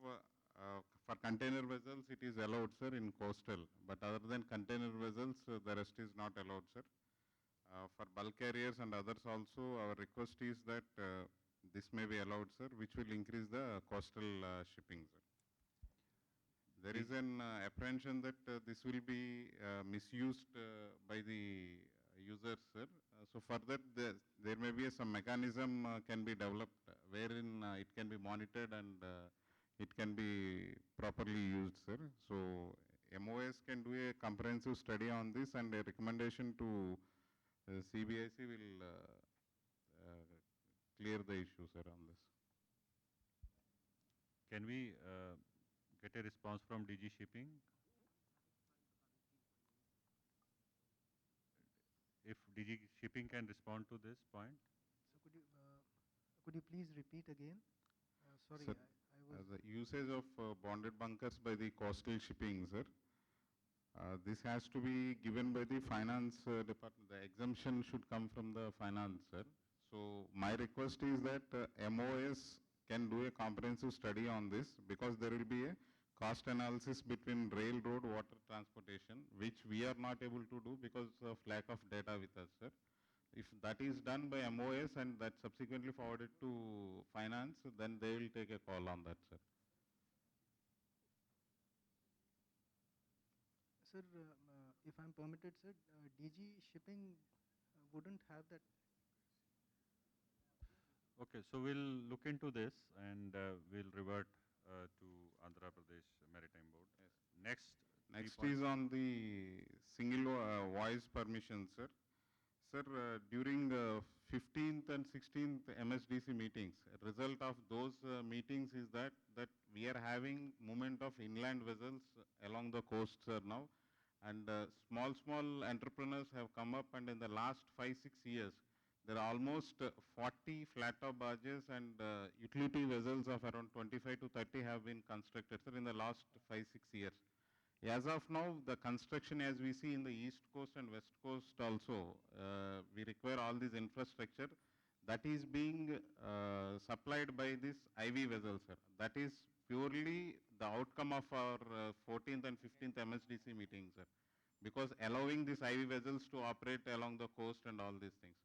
for container vessels, it is allowed, sir, in coastal. But other than container vessels, the rest is not allowed, sir. For bulk carriers and others also, our request is that this may be allowed, sir, which will increase the coastal shipping, sir. There is an apprehension that this will be misused by the users, sir. So for that, there may be some mechanism can be developed wherein it can be monitored and it can be properly used, sir. So MOS can do a comprehensive study on this, and a recommendation to CBIC will clear the issue, sir, on this. Can we get a response from DG Shipping? If DG Shipping can respond to this point. So could you please repeat again? Sorry, Sir, I was... the usage of bonded bunkers by the coastal shipping, sir. This has to be given by the finance department. The exemption should come from the finance, sir. So my request is that MOS can do a comprehensive study on this, because there will be a cost analysis between railroad, water transportation, which we are not able to do because of lack of data with us, sir. If that is done by MOS and that subsequently forwarded to finance, then they will take a call on that, sir. Sir, if I'm permitted, sir, DG Shipping wouldn't have that. Okay, so we'll look into this and we'll revert to Andhra Pradesh Maritime Board. Yes. Next is on the single voice permission, sir. Sir, during 15th and 16th MSDC meetings, result of those meetings is that we are having movement of inland vessels along the coast, sir, now. And small entrepreneurs have come up, and in the last 5-6 years, there are almost 40 flat top barges and utility vessels of around 25 to 30 have been constructed, sir, in the last 5-6 years. As of now, the construction, as we see in the east coast and west coast also, we require all this infrastructure that is being supplied by this IV vessel, sir. That is purely the outcome of our 14th and 15th MSDC meeting, sir, because allowing these IV vessels to operate along the coast and all these things.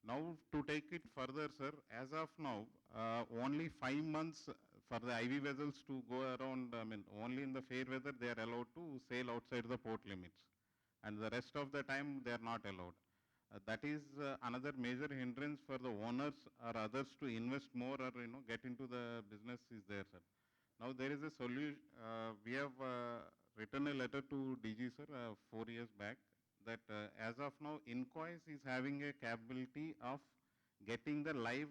Now, to take it further, sir, as of now, only 5 months for the IV vessels to go around, I mean, only in the fair weather they are allowed to sail outside the port limits. And the rest of the time they are not allowed. That is another major hindrance for the owners or others to invest more or, get into the business is there, sir. Now, there is a solution. We have written a letter to DG, sir, 4 years back, that as of now, Incois is having a capability of getting the live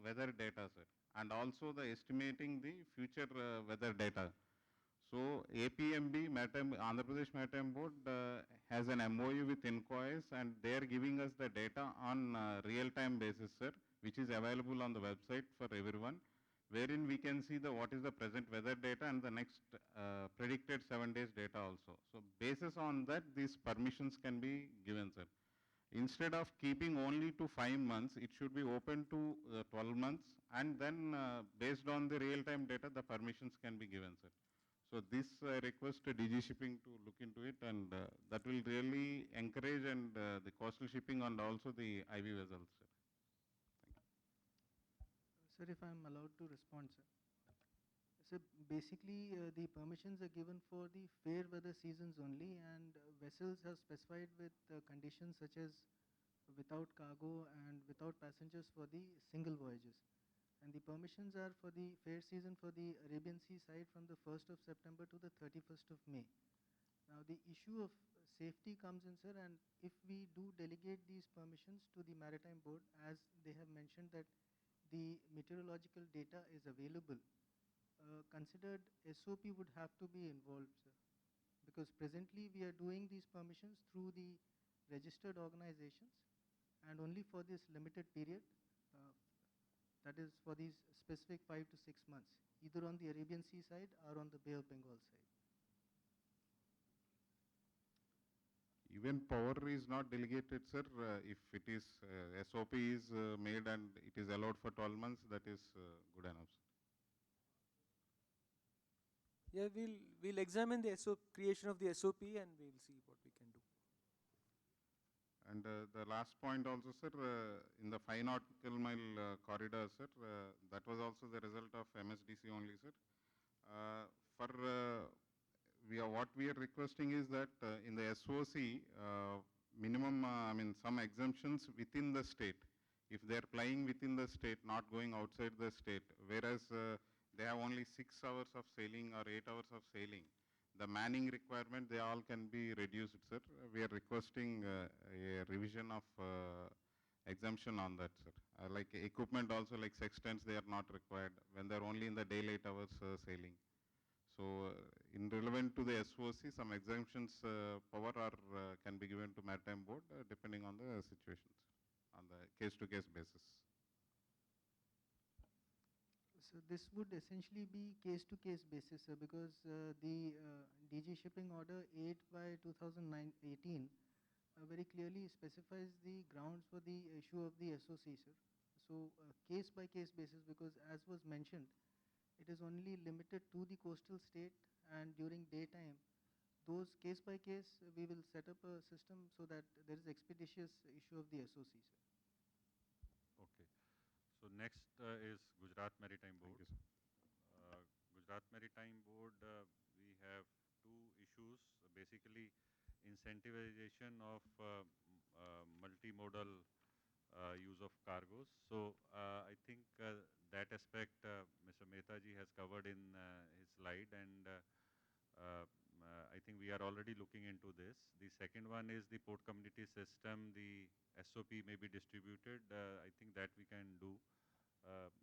weather data, sir, and also the estimating the future weather data. So APMB, Andhra Pradesh Maritime Board, has an MOU with Incois, and they are giving us the data on real-time basis, sir, which is available on the website for everyone, wherein we can see what is the present weather data and the next predicted 7 days data also. So basis on that, these permissions can be given, sir. Instead of keeping only to 5 months, it should be open to 12 months, and then based on the real-time data, the permissions can be given, sir. So this request DG Shipping to look into it, and that will really encourage and the coastal shipping and also the IV vessels, sir. Sir, if I'm allowed to respond, sir. So basically, the permissions are given for the fair weather seasons only, and vessels are specified with conditions such as without cargo and without passengers for the single voyages. And the permissions are for the fair season for the Arabian Sea side from the 1st of September to the 31st of May. Now, the issue of safety comes in, sir, and if we do delegate these permissions to the Maritime Board, as they have mentioned that the meteorological data is available, considered SOP would have to be involved, sir, because presently we are doing these permissions through the registered organizations and only for this limited period, that is for these specific 5 to 6 months, either on the Arabian Sea side or on the Bay of Bengal side. Even power is not delegated, sir. If it is SOP is made and it is allowed for 12 months, that is good enough. Yeah, we'll examine the creation of the SOP and we'll see what we can do. And the last point also, sir, in the 5 nautical mile corridor, sir, that was also the result of MSDC only, sir. What we are requesting is that in the SOC, minimum, some exemptions within the state. If they are flying within the state, not going outside the state, whereas they have only 6 hours of sailing or 8 hours of sailing, the manning requirement, they all can be reduced, sir. We are requesting a revision of exemption on that, sir. Like equipment also, like sextants, they are not required when they are only in the daylight hours sailing. So, in relevant to the SOC, some exemptions power can be given to Maritime Board depending on the situations, on the case-to-case basis. So this would essentially be case-to-case basis, sir, because the DG Shipping Order 8 by 2018 very clearly specifies the grounds for the issue of the SOC, sir. So case-by-case basis, because as was mentioned, it is only limited to the coastal state, and during daytime, those case-by-case, we will set up a system so that there is expeditious issue of the SOC, sir. Okay. So next is Gujarat Maritime Board. Gujarat Maritime Board, we have 2 issues, basically incentivization of multimodal use of cargoes. So I think that aspect Mr. Mehtaji has covered in his slide, and I think we are already looking into this. The second one is the port community system. The SOP may be distributed. I think that we can do.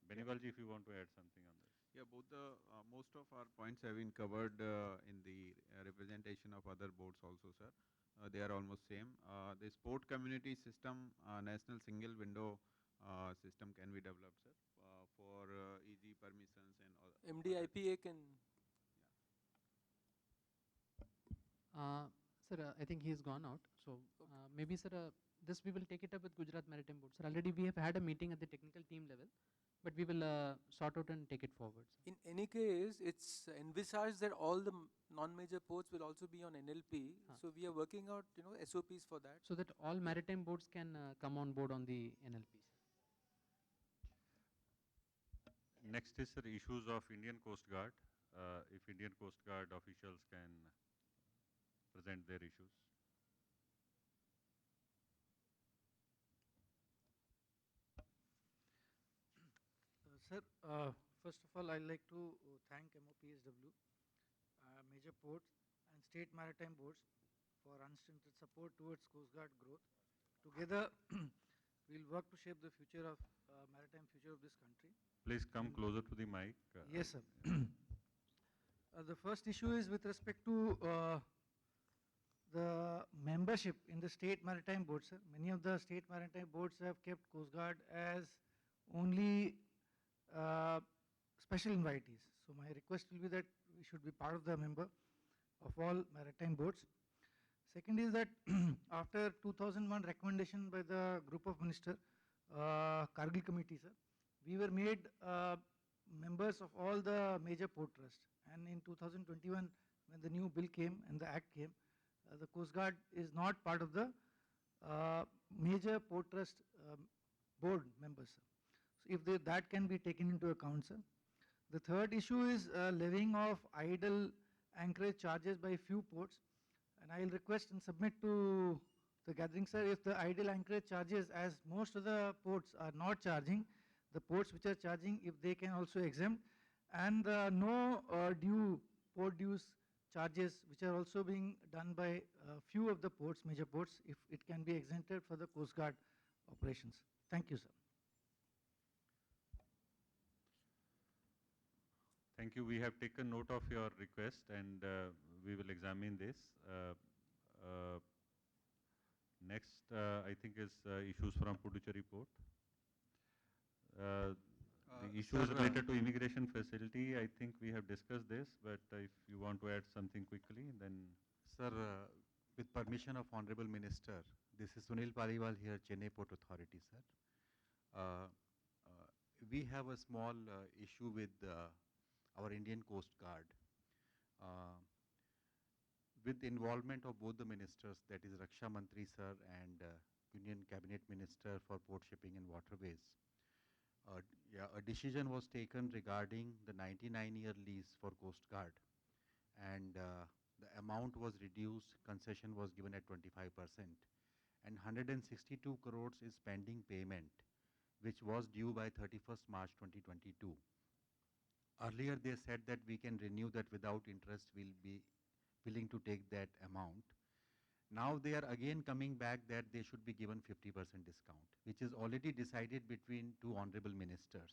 Benivalji, if you want to add something on this. Yeah, most of our points have been covered in the representation of other boards also, sir. They are almost same. The sport community system, national single window system can be developed, sir, for easy permissions and all. MDIPA can. Sir, I think he has gone out. So maybe, sir, this we will take it up with Gujarat Maritime Board. Sir, already we have had a meeting at the technical team level, but we will sort out and take it forward. In any case, it's envisaged that all the non-major ports will also be on NLP. So we are working out, SOPs for that. So that all maritime boards can come on board on the NLPs. Next is the issues of Indian Coast Guard. If Indian Coast Guard officials can present their issues. Sir, first of all, I'd like to thank MOPSW, major ports and state maritime boards for unstinted support towards Coast Guard growth. Together, we'll work to shape the future of maritime future of this country. Please come closer to the mic. Yes, sir. The first issue is with respect to the membership in the state maritime boards, sir. Many of the state maritime boards have kept Coast Guard as only special invitees. So my request will be that we should be part of the member of all maritime boards. Second is that after 2001 recommendation by the group of minister, Kargil committee, sir, we were made members of all the major port trusts. And in 2021, when the new bill came and the act came, the Coast Guard is not part of the major port trust board members, sir. So if that can be taken into account, sir. The third issue is levying of idle anchorage charges by few ports, and I will request and submit to the gathering, sir, if the idle anchorage charges, as most of the ports are not charging, the ports which are charging, if they can also exempt, and no port dues charges which are also being done by few of the ports, major ports, if it can be exempted for the Coast Guard operations. Thank you, sir. Thank you. We have taken note of your request, and we will examine this. Next, I think is issues from Puducherry Port. The issues related to immigration facility, I think we have discussed this, but if you want to add something quickly, then. Sir, With permission of Honorable Minister, this is Sunil Paliwal here, Chennai Port Authority, sir. We have a small issue with our Indian Coast Guard. With involvement of both the ministers, that is Raksha Mantri sir and Union Cabinet Minister for Port Shipping and Waterways, a decision was taken regarding the 99-year lease for Coast Guard, and the amount was reduced, concession was given at 25%, and 162 crores is pending payment, which was due by 31st March 2022. Earlier they said that we can renew that without interest, we'll be willing to take that amount. Now they are again coming back that they should be given 50% discount, which is already decided between two honorable ministers.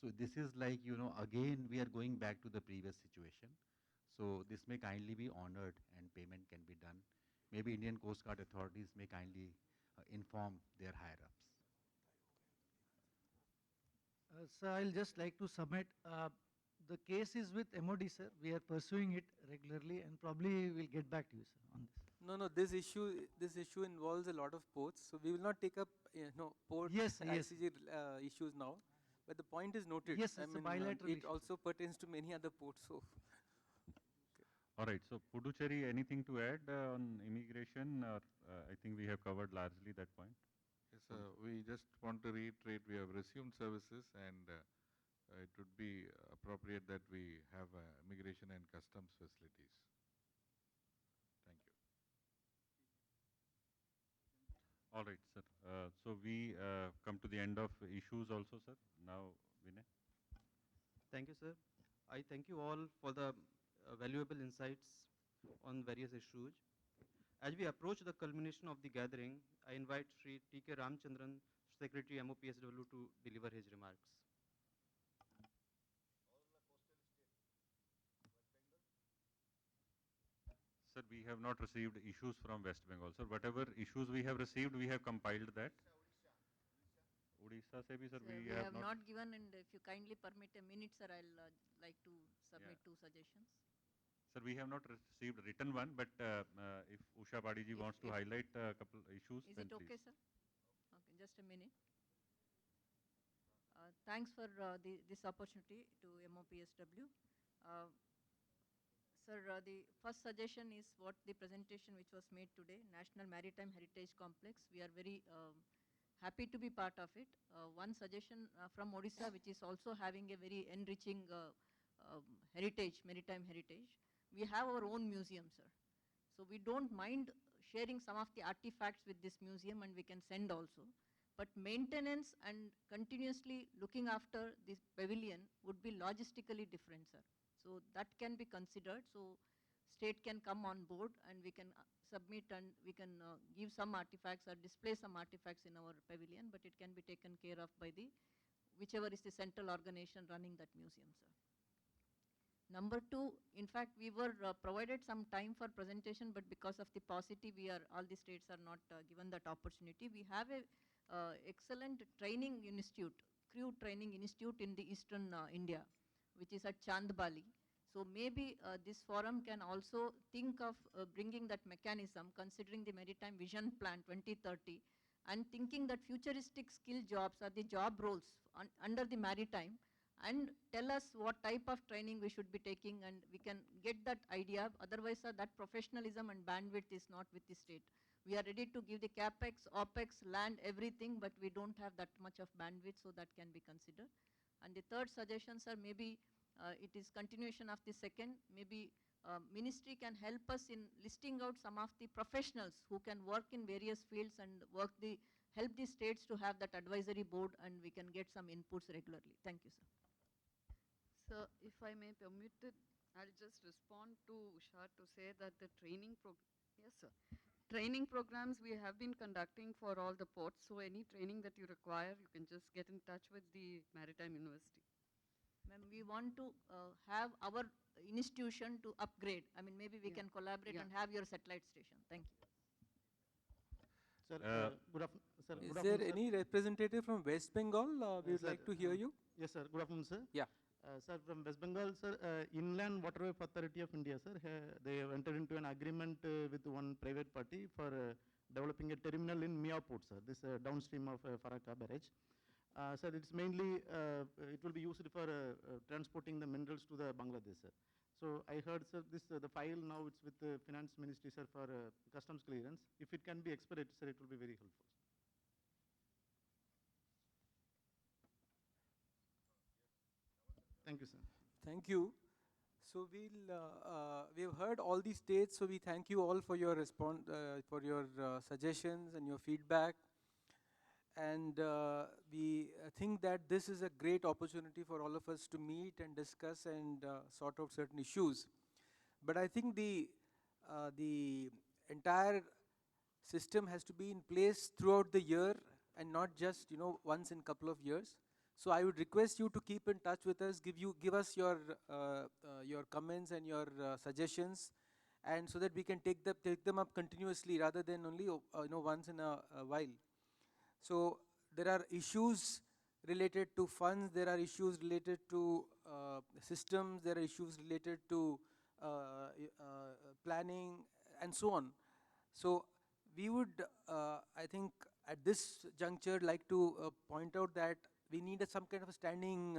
So this is like, you know, again we are going back to the previous situation. So this may kindly be honored and payment can be done. Maybe Indian Coast Guard authorities may kindly inform their higher-ups. Sir, I'll just like to submit, the case is with MOD, sir. We are pursuing it regularly and probably we'll get back to you, sir, on this. No, this issue involves a lot of ports, so we will not take up port Yes, ICG issues now. But the point is noted. Yes, I it's a mean, bilateral it issue. also pertains to many other ports. So, All right, so Puducherry, anything to add on immigration? Or I think we have covered largely that point. Yes, we just want to reiterate, we have resumed services, and it would be appropriate that we have immigration and customs facilities. Thank you. All right, sir. So we come to the end of issues also, sir. Now, Vinay. Thank you, sir. I thank you all for the valuable insights on various issues. As we approach the culmination of the gathering, I invite Sri T.K. Ramchandran, Secretary MOPSW, to deliver his remarks. Sir, we have not received issues from West Bengal, sir. Whatever issues we have received, we have compiled that. Odisha se bhi, sir, we have not given, and if you kindly permit a minute, sir, I'll like to submit two suggestions. Sir, we have not received written one, but if Usha Padiji wants to highlight a couple issues, Is then it okay, please. sir? Okay, just a minute. Thanks for this opportunity to MOPSW. Sir, the first suggestion is what the presentation which was made today, National Maritime Heritage Complex. We are very happy to be part of it. One suggestion from Odisha, which is also having a very enriching heritage, maritime heritage. We have our own museum, sir. So we don't mind sharing some of the artifacts with this museum, and we can send also. But maintenance and continuously looking after this pavilion would be logistically different, sir. So that can be considered. So state can come on board and we can submit and we can give some artifacts or display some artifacts in our pavilion, but it can be taken care of by the whichever is the central organization running that museum, sir. Number two, in fact, we were provided some time for presentation, but because of the paucity, all the states are not given that opportunity. We have a excellent training institute, crew training institute in the eastern India, which is at Chandbali. So maybe this forum can also think of bringing that mechanism, considering the Maritime Vision Plan 2030, and thinking that futuristic skill jobs are the job roles under the maritime, and tell us what type of training we should be taking, and we can get that idea. Otherwise, that professionalism and bandwidth is not with the state. We are ready to give the capex, opex, land, everything, but we don't have that much of bandwidth, so that can be considered. And the third suggestion, sir, maybe it is continuation of the second. Maybe ministry can help us in listing out some of the professionals who can work in various fields and help the states to have that advisory board, and we can get some inputs regularly. Thank you, sir. Sir, if I may permit it, I'll just respond to Usha to say that the training programs we have been conducting for all the ports. So any training that you require, you can just get in touch with the Maritime University. Ma'am, we want to have our institution to upgrade. I mean, maybe we can collaborate and have your satellite station. Thank you. Sir, good afternoon. Sir, is there any representative from West Bengal? We would like to hear you. Yes, sir. Good afternoon, sir. Yeah. Sir, from West Bengal, sir, Inland Waterway Authority of India, sir, they have entered into an agreement with one private party for developing a terminal in Miaport, sir, this downstream of Farakka barrage. Sir, it's mainly, it will be used for transporting the minerals to the Bangladesh, sir. So I heard, sir, this the file now it's with the Finance Ministry, sir, for customs clearance. If it can be expedited, sir, it will be very helpful. Thank you, sir. Thank you. So we have heard all these states, so we thank you all for your response, for your suggestions and your feedback. And we think that this is a great opportunity for all of us to meet and discuss and sort out certain issues. But I think the entire system has to be in place throughout the year and not just once in a couple of years. So I would request you to keep in touch with us, give us your comments and your suggestions, and so that we can take them up continuously rather than only once in a while. So there are issues related to funds, there are issues related to systems, there are issues related to planning and so on. So we would, I think at this juncture, like to point out that we need some kind of a standing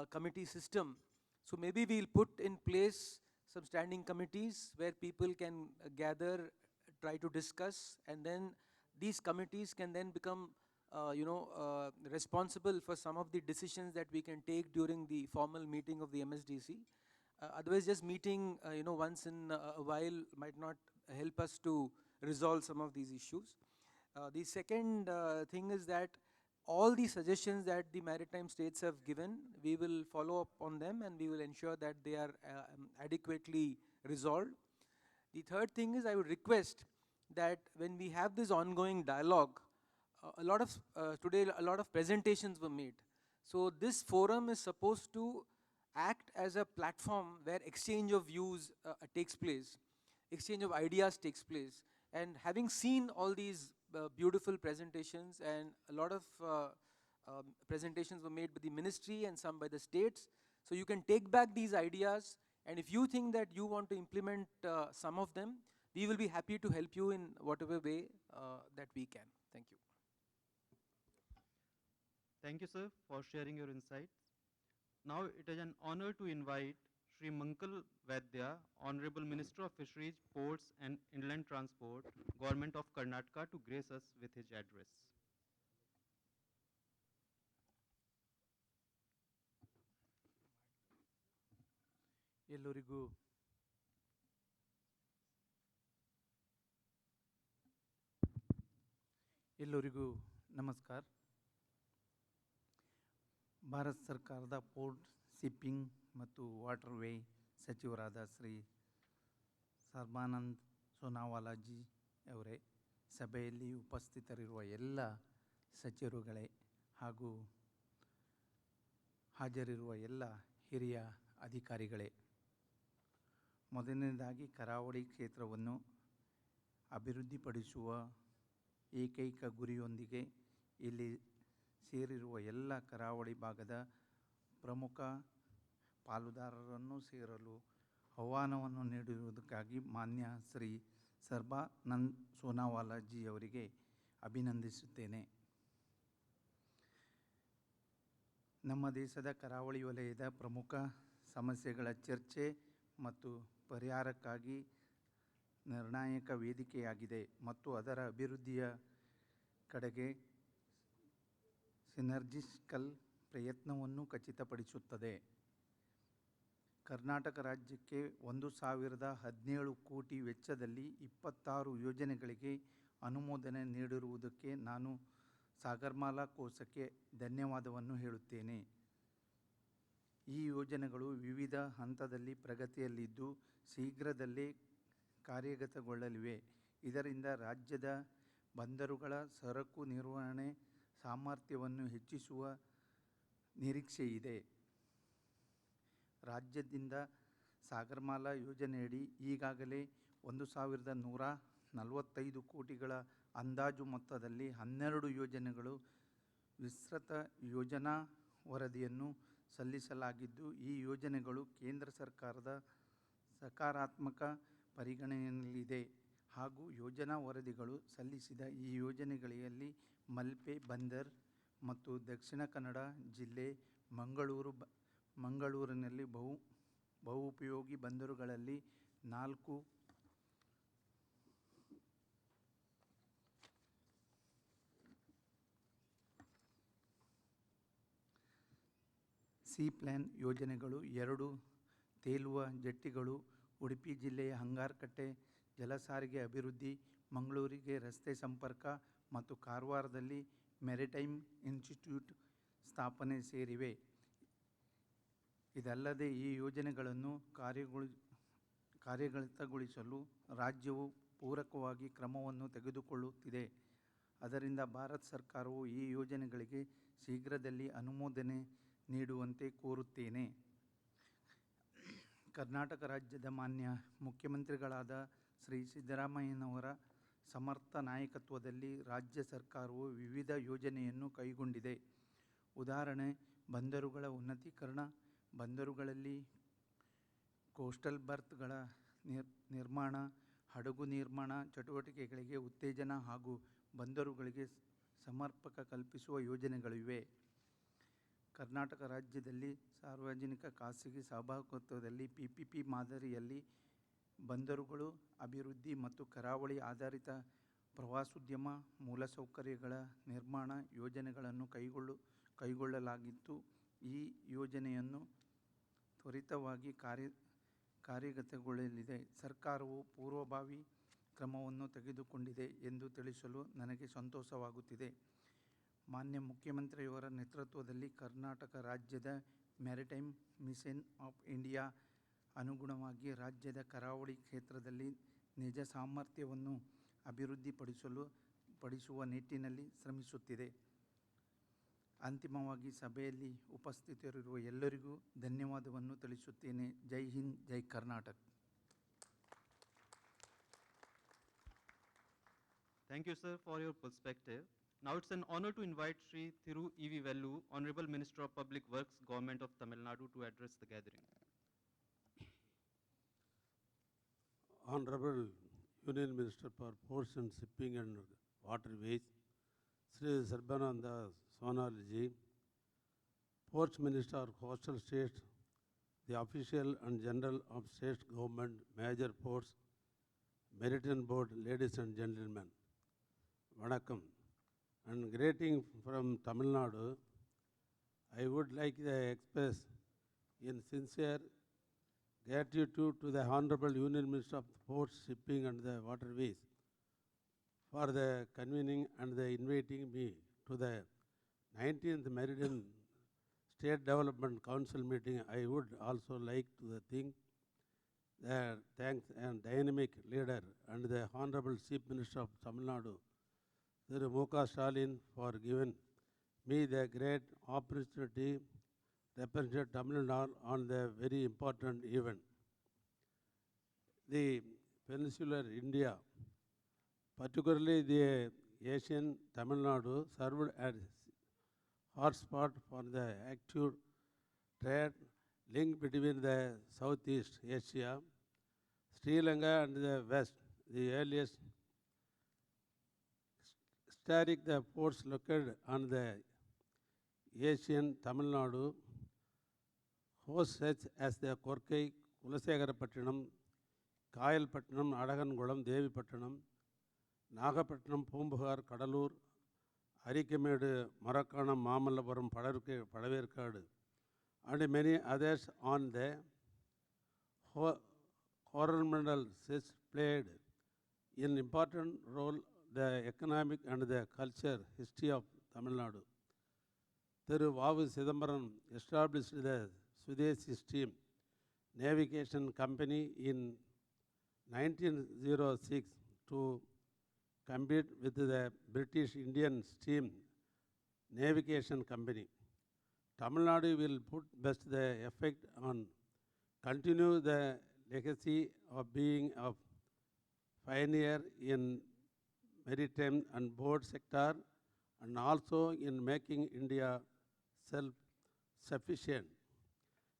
committee system. So maybe we'll put in place some standing committees where people can gather, try to discuss, and then these committees can then become responsible for some of the decisions that we can take during the formal meeting of the MSDC. Otherwise, just meeting once in a while might not help us to resolve some of these issues. The second thing is that all the suggestions that the maritime states have given, we will follow up on them and we will ensure that they are adequately resolved. The third thing is I would request that when we have this ongoing dialogue, today a lot of presentations were made. So this forum is supposed to act as a platform where exchange of views takes place, exchange of ideas takes place. And having seen all these beautiful presentations, and a lot of presentations were made by the ministry and some by the states, so you can take back these ideas, and if you think that you want to implement some of them, we will be happy to help you in whatever way that we can. Thank you. Thank you, sir, for sharing your insights. Now it is an honor to invite Sri Mankal Vaidya, Honorable Minister of Fisheries, Ports and Inland Transport, Government of Karnataka, to grace us with his address. ಎಲ್ಲರಿಗೂ ನಮಸ್ಕಾರ. ಭಾರತ ಸರ್ಕಾರದ port shipping ಮತ್ತು ವಾಟರ್ವೇ ಸಚಿವರಾದ ಶ್ರೀ ಸರ್ಬಾನಂದ್ ಸೋನಾವಾಲಾಜಿ ಅವರೇ, ಸಭೆಯಲ್ಲಿ ಉಪಸ್ಥಿತರಿರುವ ಎಲ್ಲ ಸಚಿವರುಗಳೇ ಹಾಗೂ ಹಾಜರಿರುವ ಎಲ್ಲ ಹಿರಿಯ ಅಧಿಕಾರಿಗಳೇ, ಮೊದಲನೇದಾಗಿ ಕರಾವಳಿ ಕ್ಷೇತ್ರವನ್ನು ಅಭಿವೃದ್ಧಿಪಡಿಸುವ ಏಕೈಕ ಗುರಿಯೊಂದಿಗೆ ಇಲ್ಲಿ ಸೇರಿರುವ ಎಲ್ಲ ಕರಾವಳಿ ಭಾಗದ ಪ್ರಮುಖ ಪಾಲುದಾರರನ್ನು ಸೇರಲು ಆಹ್ವಾನವನ್ನು ನೀಡಿರುವುದಕ್ಕಾಗಿ ಮಾನ್ಯ ಶ್ರೀ ಸರ್ಬಾನಂದ್ ಸೋನಾವಾಲಾಜಿ ಅವರಿಗೆ ಅಭಿನಂದಿಸುತ್ತೇನೆ. ನಮ್ಮ ದೇಶದ ಕರಾವಳಿ ವಲಯದ ಪ್ರಮುಖ ಸಮಸ್ಯೆಗಳ ಚರ್ಚೆ ಮತ್ತು ಪರಿಹಾರಕ್ಕಾಗಿ ನಿರ್ಣಾಯಕ ವೇದಿಕೆಯಾಗಿದೆ ಮತ್ತು ಅದರ ಅಭಿವೃದ್ಧಿಯ ಕಡೆಗೆ ಸಿನರ್ಜಿಸ್ಟಿಕಲ್ ಪ್ರಯತ್ನವನ್ನು ಖಚಿತಪಡಿಸುತ್ತದೆ. ಕರ್ನಾಟಕ ರಾಜ್ಯಕ್ಕೆ 1017 ಕೋಟಿ ವೆಚ್ಚದಲ್ಲಿ 26 ಯೋಜನೆಗಳಿಗೆ ಅನುಮೋದನೆ ನೀಡಿರುವುದಕ್ಕೆ ನಾನು ಸಾಗರ್ಮಾಲಾ ಕೋಶಕ್ಕೆ ಧನ್ಯವಾದವನ್ನು ಹೇಳುತ್ತೇನೆ. ಈ ಯೋಜನೆಗಳು ವಿವಿಧ ಹಂತದಲ್ಲಿ ಪ್ರಗತಿಯಲ್ಲಿದ್ದು ಶೀಘ್ರದಲ್ಲೇ ಕಾರ್ಯಗತಗೊಳ್ಳಲಿವೆ. ಇದರಿಂದ ರಾಜ್ಯದ ಬಂದರುಗಳ ಸರಕು ನಿರ್ವಹಣೆ ಸಾಮರ್ಥ್ಯವನ್ನು ಹೆಚ್ಚಿಸುವ ನಿರೀಕ್ಷೆಯಿದೆ. ರಾಜ್ಯದಿಂದ ಸಾಗರ್ಮಾಲಾ ಯೋಜನೆಯಡಿ ಈಗಾಗಲೇ 1145 ಕೋಟಿಗಳ ಅಂದಾಜು ಮೊತ್ತದಲ್ಲಿ 12 ಯೋಜನೆಗಳು ವಿಸ್ತೃತ ಯೋಜನಾ ವರದಿಯನ್ನು ಸಲ್ಲಿಸಲಾಗಿದ್ದು, ಈ ಯೋಜನೆಗಳು ಕೇಂದ್ರ ಸರ್ಕಾರದ ಸಕಾರಾತ್ಮಕ ಪರಿಗಣನೆಯಲ್ಲಿದೆ ಹಾಗೂ ಯೋಜನಾ ವರದಿಗಳು ಸಲ್ಲಿಸಿದ ಈ ಯೋಜನೆಗಳಲ್ಲಿ ಮಲ್ಪೆ ಬಂದರ್ ಮತ್ತು ದಕ್ಷಿಣ ಕನ್ನಡ ಜಿಲ್ಲೆ ಮಂಗಳೂರಿನಲ್ಲಿ ಬಹುಪಯೋಗಿ ಬಂದರುಗಳಲ್ಲಿ 4 ಸಿ ಪ್ಲಾನ್ ಯೋಜನೆಗಳು, 2 ತೇಲುವ ಜೆಟ್ಟಿಗಳು, ಉಡುಪಿ ಜಿಲ್ಲೆಯ ಹಂಗಾರಕಟ್ಟೆ ಜಲಸಾರಿಗೆ ಅಭಿವೃದ್ಧಿ, ಮಂಗಳೂರಿಗೆ ರಸ್ತೆ ಸಂಪರ್ಕ ಮತ್ತು ಕಾರವಾರದಲ್ಲಿ ಮೆರಿಟೈಮ್ ಇನ್ಸ್ಟಿಟ್ಯೂಟ್ ಸ್ಥಾಪನೆ ಸೇರಿವೆ. ಇದಲ್ಲದೆ ಈ ಯೋಜನೆಗಳನ್ನು ಕಾರ್ಯಗತಗೊಳಿಸಲು ರಾಜ್ಯವು ಪೂರಕವಾಗಿ ಕ್ರಮವನ್ನು ತೆಗೆದುಕೊಳ್ಳುತ್ತಿದೆ. ಆದ್ದರಿಂದ ಭಾರತ ಸರ್ಕಾರವು ಈ ಯೋಜನೆಗಳಿಗೆ ಶೀಘ್ರದಲ್ಲಿ ಅನುಮೋದನೆ ನೀಡುವಂತೆ ಕೋರುತ್ತೇನೆ. ಕರ್ನಾಟಕ ರಾಜ್ಯದ ಮಾನ್ಯ ಮುಖ್ಯಮಂತ್ರಿಗಳಾದ ಶ್ರೀ ಸಿದ್ದರಾಮಯ್ಯನವರ ಸಮರ್ಥ ನಾಯಕತ್ವದಲ್ಲಿ ರಾಜ್ಯ ಸರ್ಕಾರವು ವಿವಿಧ ಯೋಜನೆಯನ್ನು ಕೈಗೊಂಡಿದೆ. ಉದಾಹರಣೆ, ಬಂದರುಗಳ ಉನ್ನತೀಕರಣ, ಬಂದರುಗಳಲ್ಲಿ ಕೋಸ್ಟಲ್ ಬರ್ತ್ಗಳ ನಿರ್ಮಾಣ, ಹಡಗು ನಿರ್ಮಾಣ ಚಟುವಟಿಕೆಗಳಿಗೆ ಉತ್ತೇಜನ ಹಾಗೂ ಬಂದರುಗಳಿಗೆ ಸಮರ್ಪಕ ಕಲ್ಪಿಸುವ ಯೋಜನೆಗಳಿವೆ. ಕರ್ನಾಟಕ ರಾಜ್ಯದಲ್ಲಿ ಸಾರ್ವಜನಿಕ ಖಾಸಗಿ ಸಹಭಾಗಿತ್ವದಲ್ಲಿ PPP ಮಾದರಿಯಲ್ಲಿ ಬಂದರುಗಳು ಅಭಿವೃದ್ಧಿ ಮತ್ತು ಕರಾವಳಿ ಆಧಾರಿತ ಪ್ರವಾಸೋದ್ಯಮ ಮೂಲಸೌಕರ್ಯಗಳ ನಿರ್ಮಾಣ ಯೋಜನೆಗಳನ್ನು ಕೈಗೊಳ್ಳಲಾಗಿತ್ತು. ಈ ಯೋಜನೆಯನ್ನು ತ್ವರಿತವಾಗಿ ಕಾರ್ಯಗತಗೊಳ್ಳಲಿದೆ. ಸರ್ಕಾರವು ಪೂರ್ವಭಾವಿ ಕ್ರಮವನ್ನು ತೆಗೆದುಕೊಂಡಿದೆ ಎಂದು ತಿಳಿಸಲು ನನಗೆ ಸಂತೋಷವಾಗುತ್ತಿದೆ. ಮಾನ್ಯ ಮುಖ್ಯಮಂತ್ರಿಯವರ ನೇತೃತ್ವದಲ್ಲಿ ಕರ್ನಾಟಕ ರಾಜ್ಯದ ಮ್ಯಾರಿಟೈಮ್ ಮಿಷನ್ ಆಫ್ ಇಂಡಿಯಾ ಅನುಗುಣವಾಗಿ ರಾಜ್ಯದ ಕರಾವಳಿ ಕ್ಷೇತ್ರದಲ್ಲಿ ನಿಜ ಸಾಮರ್ಥ್ಯವನ್ನು ಅಭಿವೃದ್ಧಿಪಡಿಸುವ ನಿಟ್ಟಿನಲ್ಲಿ ಶ್ರಮಿಸುತ್ತಿದೆ. ಅಂತಿಮವಾಗಿ ಸಭೆಯಲ್ಲಿ ಉಪಸ್ಥಿತರಿರುವ ಎಲ್ಲರಿಗೂ ಧನ್ಯವಾದವನ್ನು ತಿಳಿಸುತ್ತೇನೆ. ಜೈ ಹಿಂದ್, ಜೈ Karnataka. Thank you, sir, for your perspective. Now it's an honor to invite Sri Thiru E.V. Vellu, Honorable Minister of Public Works, Government of Tamil Nadu, to address the gathering. Honorable Union Minister for Ports and Shipping and Waterways, Sri Sarbananda Sonowal ji, Ports Minister of Coastal States, the official and general of state government, major ports, Maritime Board, ladies and gentlemen, Vanakkam. And greeting from Tamil Nadu, I would like to express in sincere gratitude to the Honorable Union Minister of Ports, Shipping and the Waterways for the convening and the inviting me to the 19th Maritime State Development Council meeting. I would also like to thank and dynamic leader and the Honorable Chief Minister of Tamil Nadu, Sri Mukha Stalin, for giving me the great opportunity to represent Tamil Nadu on the very important event. The peninsular India, particularly the Asian Tamil Nadu, served as hotspot for the active trade link between the Southeast Asia, Sri Lanka and the West. The earliest historic the ports located on the Asian Tamil Nadu hosts such as the Korkai, Kulasegarapattinam, Kayalpattinam, Adagangulam, Devipattinam, Nagapattinam, Pumbugar, Kadalur, Arikamedu, Marakanam, Mamalapuram, Padaverkadu, and many others on the coromandel sets played an important role the economic and the culture history of Tamil Nadu. Thiru Vavu Sidambaram established the Swadeshi Steam Navigation Company in 1906 to compete with the British Indian Steam Navigation Company. Tamil Nadu will put best the effect on continue the legacy of being a pioneer in maritime and boat sector and also in making India self-sufficient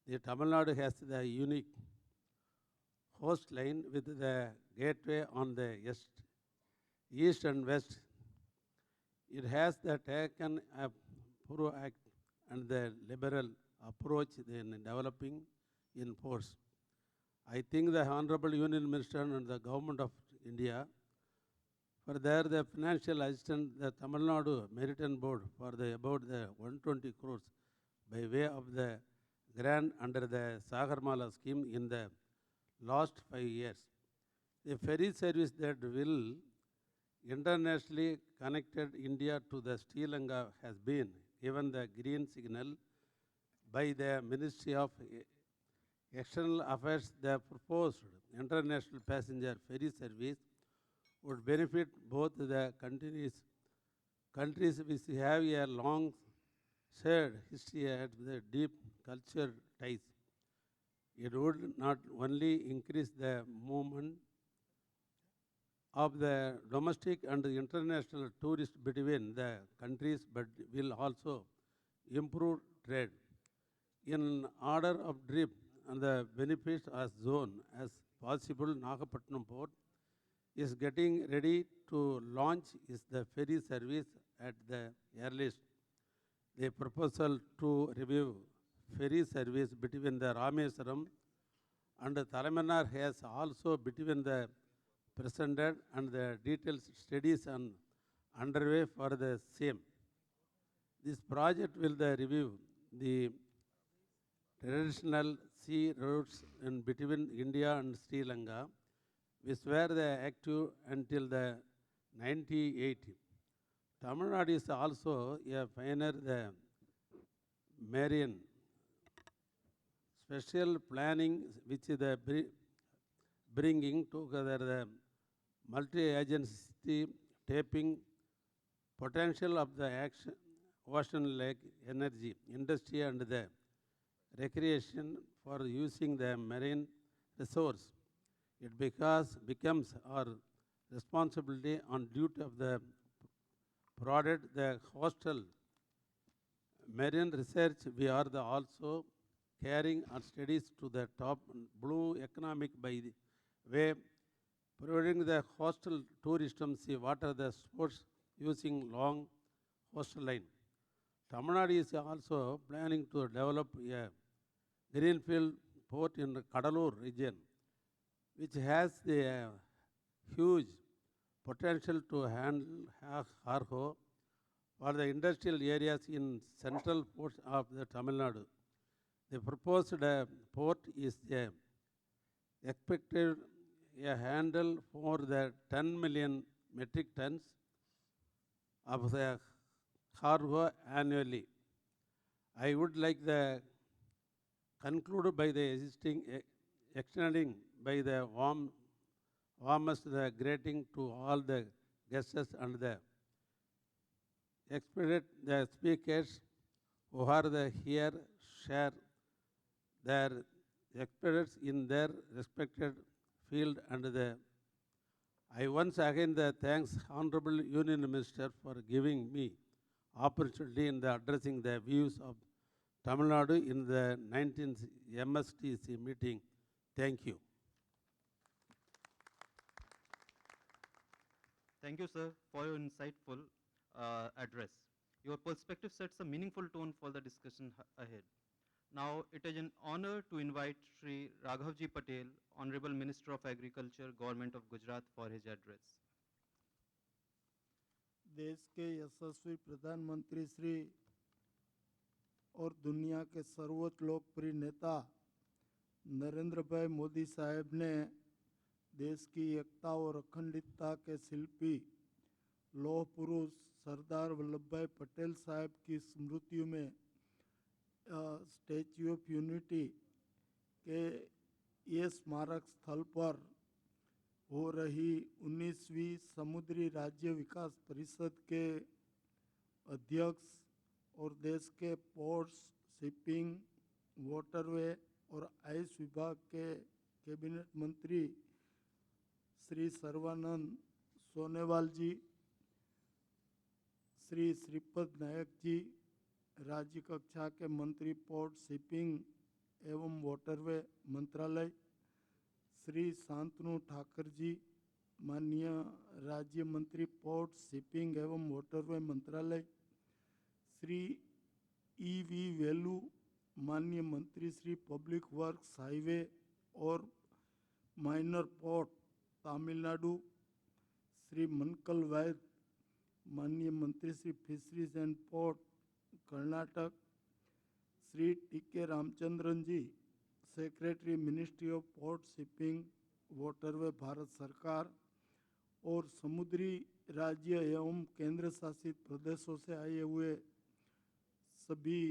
The Tamil Nadu has the unique coastline with the gateway on the east and west. It has the taken a proactive and the liberal approach in developing in ports. I think the Honorable Union Minister and the Government of India for the financial assistance, the Tamil Nadu Maritime Board for about the 120 crores by way of the grant under the Sagarmala scheme in the last 5 years. The ferry service that will internationally connected India to the Sri Lanka has been given the green signal by the Ministry of External Affairs. The proposed international passenger ferry service would benefit both the countries which have a long shared history and the deep cultural ties. It would not only increase the movement of the domestic and the international tourists between the countries, but will also improve trade. In order of drip and the benefits as zone as possible, Nagapattinam Port is getting ready to launch is the ferry service at the earliest. The proposal to review ferry service between the Rameswaram and the Talamanar has also between the presented and the detailed studies and underway for the same. This project will review the traditional sea routes in between India and Sri Lanka, which were active until the 1980. Tamil Nadu is also a pioneer the marine special planning, which is the bringing together the multi-agency tapping potential of the ocean lake energy industry and the recreation for using the marine resource. It becomes our responsibility on duty of the product the coastal marine research. We are also carrying our studies to the top blue economic by the way providing the coastal tourism, sea water, the sports using long coastal line. Tamil Nadu is also planning to develop a greenfield port in the Kadalur region, which has the huge potential to handle cargo for the industrial areas in central ports of the Tamil Nadu. The proposed port is expected a handle for the 10 million metric tons of the cargo annually. I would like to conclude by the existing extending by the warmest the greeting to all the guests and the expected the speakers who are here share their experience in their respected field and I once again thanks Honorable Union Minister for giving me opportunity in addressing the views of Tamil Nadu in the 19th MSDC meeting. Thank you. Thank you, sir, for your insightful address. Your perspective sets a meaningful tone for the discussion ahead. Now, it is an honor to invite Shri Raghavji Patel, Honorable Minister of Agriculture, Government of Gujarat, for his address. देश के यशस्वी प्रधानमंत्री श्री और दुनिया के सर्वोच्च लोकप्रिय नेता नरेंद्र भाई मोदी साहब ने देश की एकता और अखंडता के शिल्पी लौह पुरुष सरदार वल्लभ भाई पटेल साहब की स्मृतियों में स्टैच्यू ऑफ यूनिटी के ये स्मारक स्थल पर हो रही 19वीं समुद्री राज्य विकास परिषद के अध्यक्ष और देश के पोर्ट्स, शिपिंग, वाटरवे और आइस विभाग के कैबिनेट मंत्री श्री सर्बानंद सोनेवाल जी, श्री श्रीपद नायक जी, राज्य कक्षा के मंत्री पोर्ट, शिपिंग एवं वाटरवे मंत्रालय, श्री शांतनु ठाकर जी, माननीय राज्य मंत्री पोर्ट शिपिंग एवं वाटरवे मंत्रालय, श्री वी वेलू, माननीय मंत्री श्री पब्लिक वर्क्स, हाईवे और माइनर पोर्ट तमिलनाडु, श्री मनकल वैद, माननीय मंत्री Shri fisheries and port Karnataka, Shri T K. Ramachandran ji, secretary ministry of port shipping waterway Bharat सरकार, और समुद्री राज्य एवं केंद्र शासित प्रदेशों से आए हुए सभी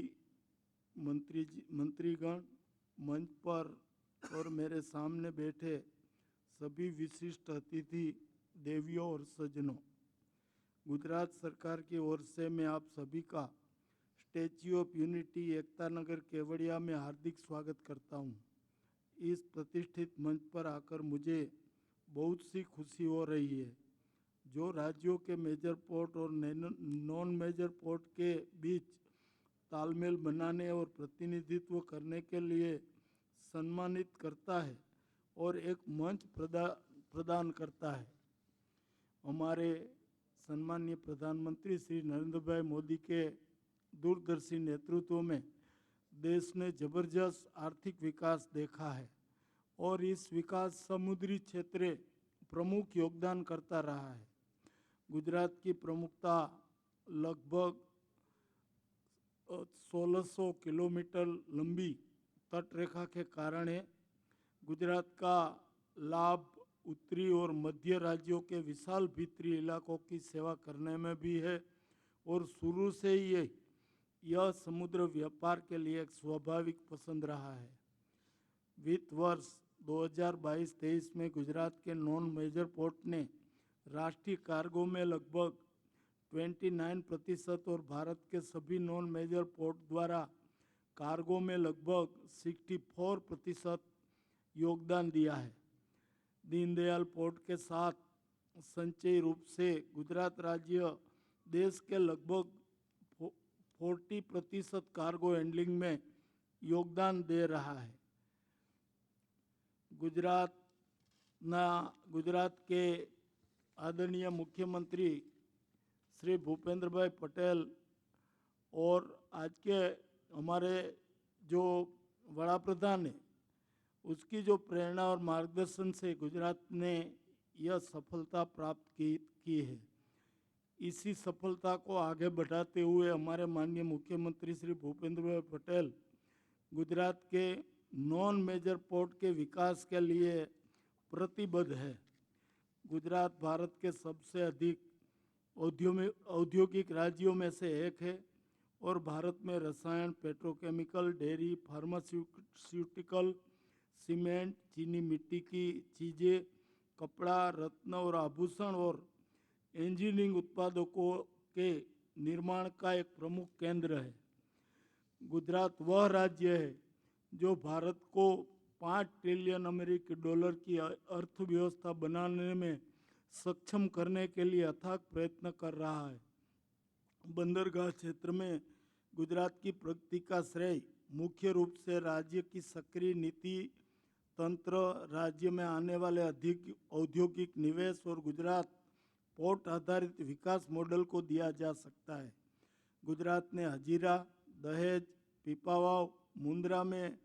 मंत्रीगण, मंच पर और मेरे सामने बैठे सभी विशिष्ट अतिथि देवियों और सज्जनों, गुजरात सरकार की ओर से मैं आप सभी का statue of unity Ekta Nagar Kevadia में हार्दिक स्वागत करता हूं। इस प्रतिष्ठित मंच पर आकर मुझे बहुत सी खुशी हो रही है। जो राज्यों के मेजर पोर्ट और नॉन मेजर पोर्ट के बीच तालमेल बनाने और प्रतिनिधित्व करने के लिए सम्मानित करता है और एक मंच प्रदान करता है। हमारे सम्मानीय प्रधानमंत्री श्री नरेंद्र भाई मोदी के दूरदर्शी नेतृत्व में देश ने जबरदस्त आर्थिक विकास देखा है और इस विकास समुद्री क्षेत्र प्रमुख योगदान करता रहा है। गुजरात की प्रमुखता लगभग 1600 किलोमीटर लंबी तटरेखा के कारण है। गुजरात का लाभ उत्तरी और मध्य राज्यों के विशाल भीतरी इलाकों की सेवा करने में भी है और शुरू से ही यह समुद्र व्यापार के लिए एक स्वाभाविक पसंद रहा है। वित्त वर्ष 2022-23 में गुजरात के नॉन मेजर पोर्ट ने राष्ट्रीय कार्गो में लगभग 29% और भारत के सभी नॉन मेजर पोर्ट द्वारा कार्गो में लगभग 64% योगदान दिया है। दीनदयाल पोर्ट के साथ संचयी रूप से गुजरात राज्य देश के लगभग 40% कार्गो हैंडलिंग में योगदान दे रहा है। गुजरात के आदरणीय मुख्यमंत्री श्री भूपेंद्र भाई पटेल और आज के हमारे जो वड़ा प्रधान है उसकी जो प्रेरणा और मार्गदर्शन से गुजरात ने यह सफलता प्राप्त की है। इसी सफलता को आगे बढ़ाते हुए हमारे माननीय मुख्यमंत्री श्री भूपेंद्र भाई पटेल गुजरात के नॉन मेजर पोर्ट के विकास के लिए प्रतिबद्ध है। गुजरात भारत के सबसे अधिक औद्योगिक राज्यों में से एक है और भारत में रसायन, पेट्रोकेमिकल, डेयरी, फार्मास्यूटिकल, सीमेंट, चीनी मिट्टी की चीज़ें, कपड़ा, रत्न और आभूषण और इंजीनियरिंग उत्पादकों के निर्माण का एक प्रमुख केंद्र है। गुजरात वह राज्य है जो भारत को 5 ट्रिलियन अमेरिकी डॉलर की अर्थव्यवस्था बनाने में सक्षम करने के लिए अथक प्रयत्न कर रहा है। बंदरगाह क्षेत्र में गुजरात की प्रगति का श्रेय मुख्य रूप से राज्य की सक्रिय नीति तंत्र, राज्य में आने वाले अधिक औद्योगिक निवेश और गुजरात पोर्ट आधारित विकास मॉडल को दिया जा सकता है। गुजरात ने हजीरा, दहेज, पीपावाव, मुंद्रा में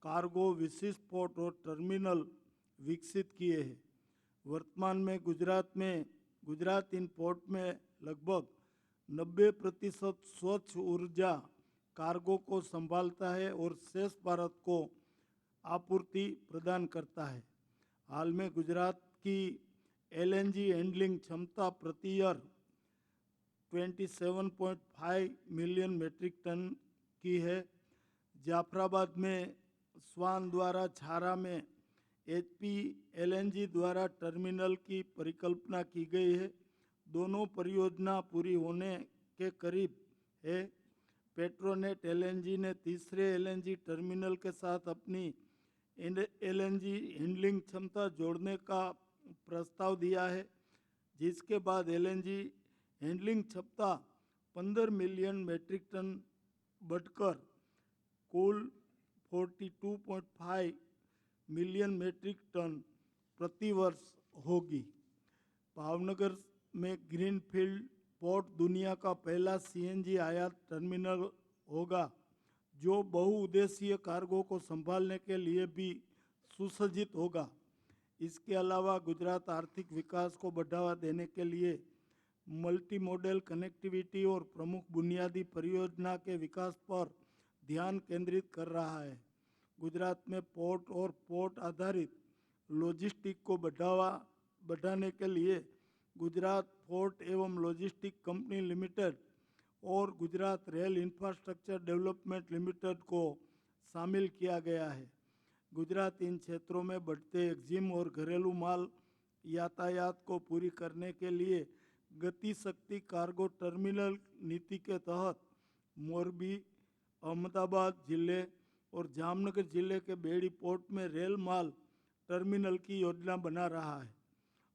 कार्गो विशिष्ट पोर्ट और टर्मिनल विकसित किए हैं। वर्तमान में गुजरात इन पोर्ट में लगभग 90% स्वच्छ ऊर्जा कार्गो को संभालता है और शेष भारत को आपूर्ति प्रदान करता है। हाल में गुजरात की एलएनजी हैंडलिंग क्षमता प्रति ईयर 27.5 मिलियन मेट्रिक टन की है। जाफराबाद में स्वान द्वारा छारा में एचपी एलएनजी द्वारा टर्मिनल की परिकल्पना की गई है। दोनों परियोजना पूरी होने के करीब है। पेट्रोनेट एलएनजी ने तीसरे एलएनजी टर्मिनल के साथ अपनी एलएनजी हैंडलिंग क्षमता जोड़ने का प्रस्ताव दिया है, जिसके बाद एलएनजी हैंडलिंग क्षमता 15 मिलियन मेट्रिक टन बढ़कर कुल 42.5 मिलियन मेट्रिक टन प्रति वर्ष होगी। भावनगर में ग्रीनफील्ड पोर्ट दुनिया का पहला सीएनजी आयात टर्मिनल होगा, जो बहुउद्देशीय कार्गो को संभालने के लिए भी सुसज्जित होगा। इसके अलावा गुजरात आर्थिक विकास को बढ़ावा देने के लिए मल्टी मॉडल कनेक्टिविटी और प्रमुख बुनियादी परियोजना के विकास पर ध्यान केंद्रित कर रहा है। गुजरात में पोर्ट और पोर्ट आधारित लॉजिस्टिक को बढ़ाने के लिए गुजरात पोर्ट एवं लॉजिस्टिक कंपनी लिमिटेड और Gujarat rail infrastructure development limited को शामिल किया गया है। गुजरात इन क्षेत्रों में बढ़ते एक्जिम और घरेलू माल यातायात को पूरी करने के लिए गति शक्ति कार्गो टर्मिनल नीति के तहत मोरबी, अहमदाबाद जिले और जामनगर जिले के बेड़ी पोर्ट में रेल माल टर्मिनल की योजना बना रहा है।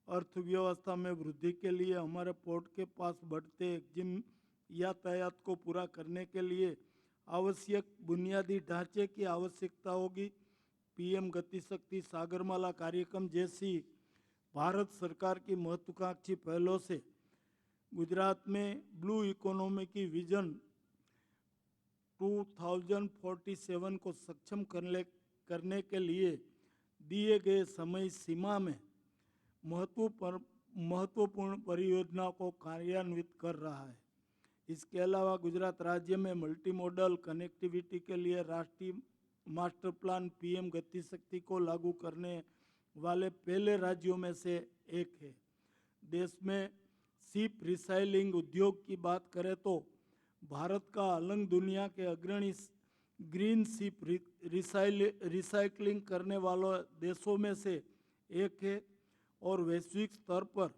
अर्थव्यवस्था में वृद्धि के लिए हमारे पोर्ट के पास बढ़ते एक्जिम यातायात को पूरा करने के लिए आवश्यक बुनियादी ढांचे की आवश्यकता होगी। पीएम गति शक्ति सागरमाला कार्यक्रम जैसी भारत सरकार की महत्वाकांक्षी पहलों से गुजरात में ब्लू इकोनॉमी की विजन 2047 को सक्षम करने के लिए दिए गए समय सीमा में महत्वपूर्ण परियोजनाओं को कार्यान्वित कर रहा है। इसके अलावा गुजरात राज्य में मल्टी मॉडल कनेक्टिविटी के लिए राष्ट्रीय मास्टर प्लान पीएम गति शक्ति को लागू करने वाले पहले राज्यों में से एक है। देश में शिप रिसाइलिंग उद्योग की बात करें तो भारत का अलंग दुनिया के अग्रणी ग्रीन शिप रिसाइकलिंग करने वालों देशों में से एक है और वैश्विक स्तर पर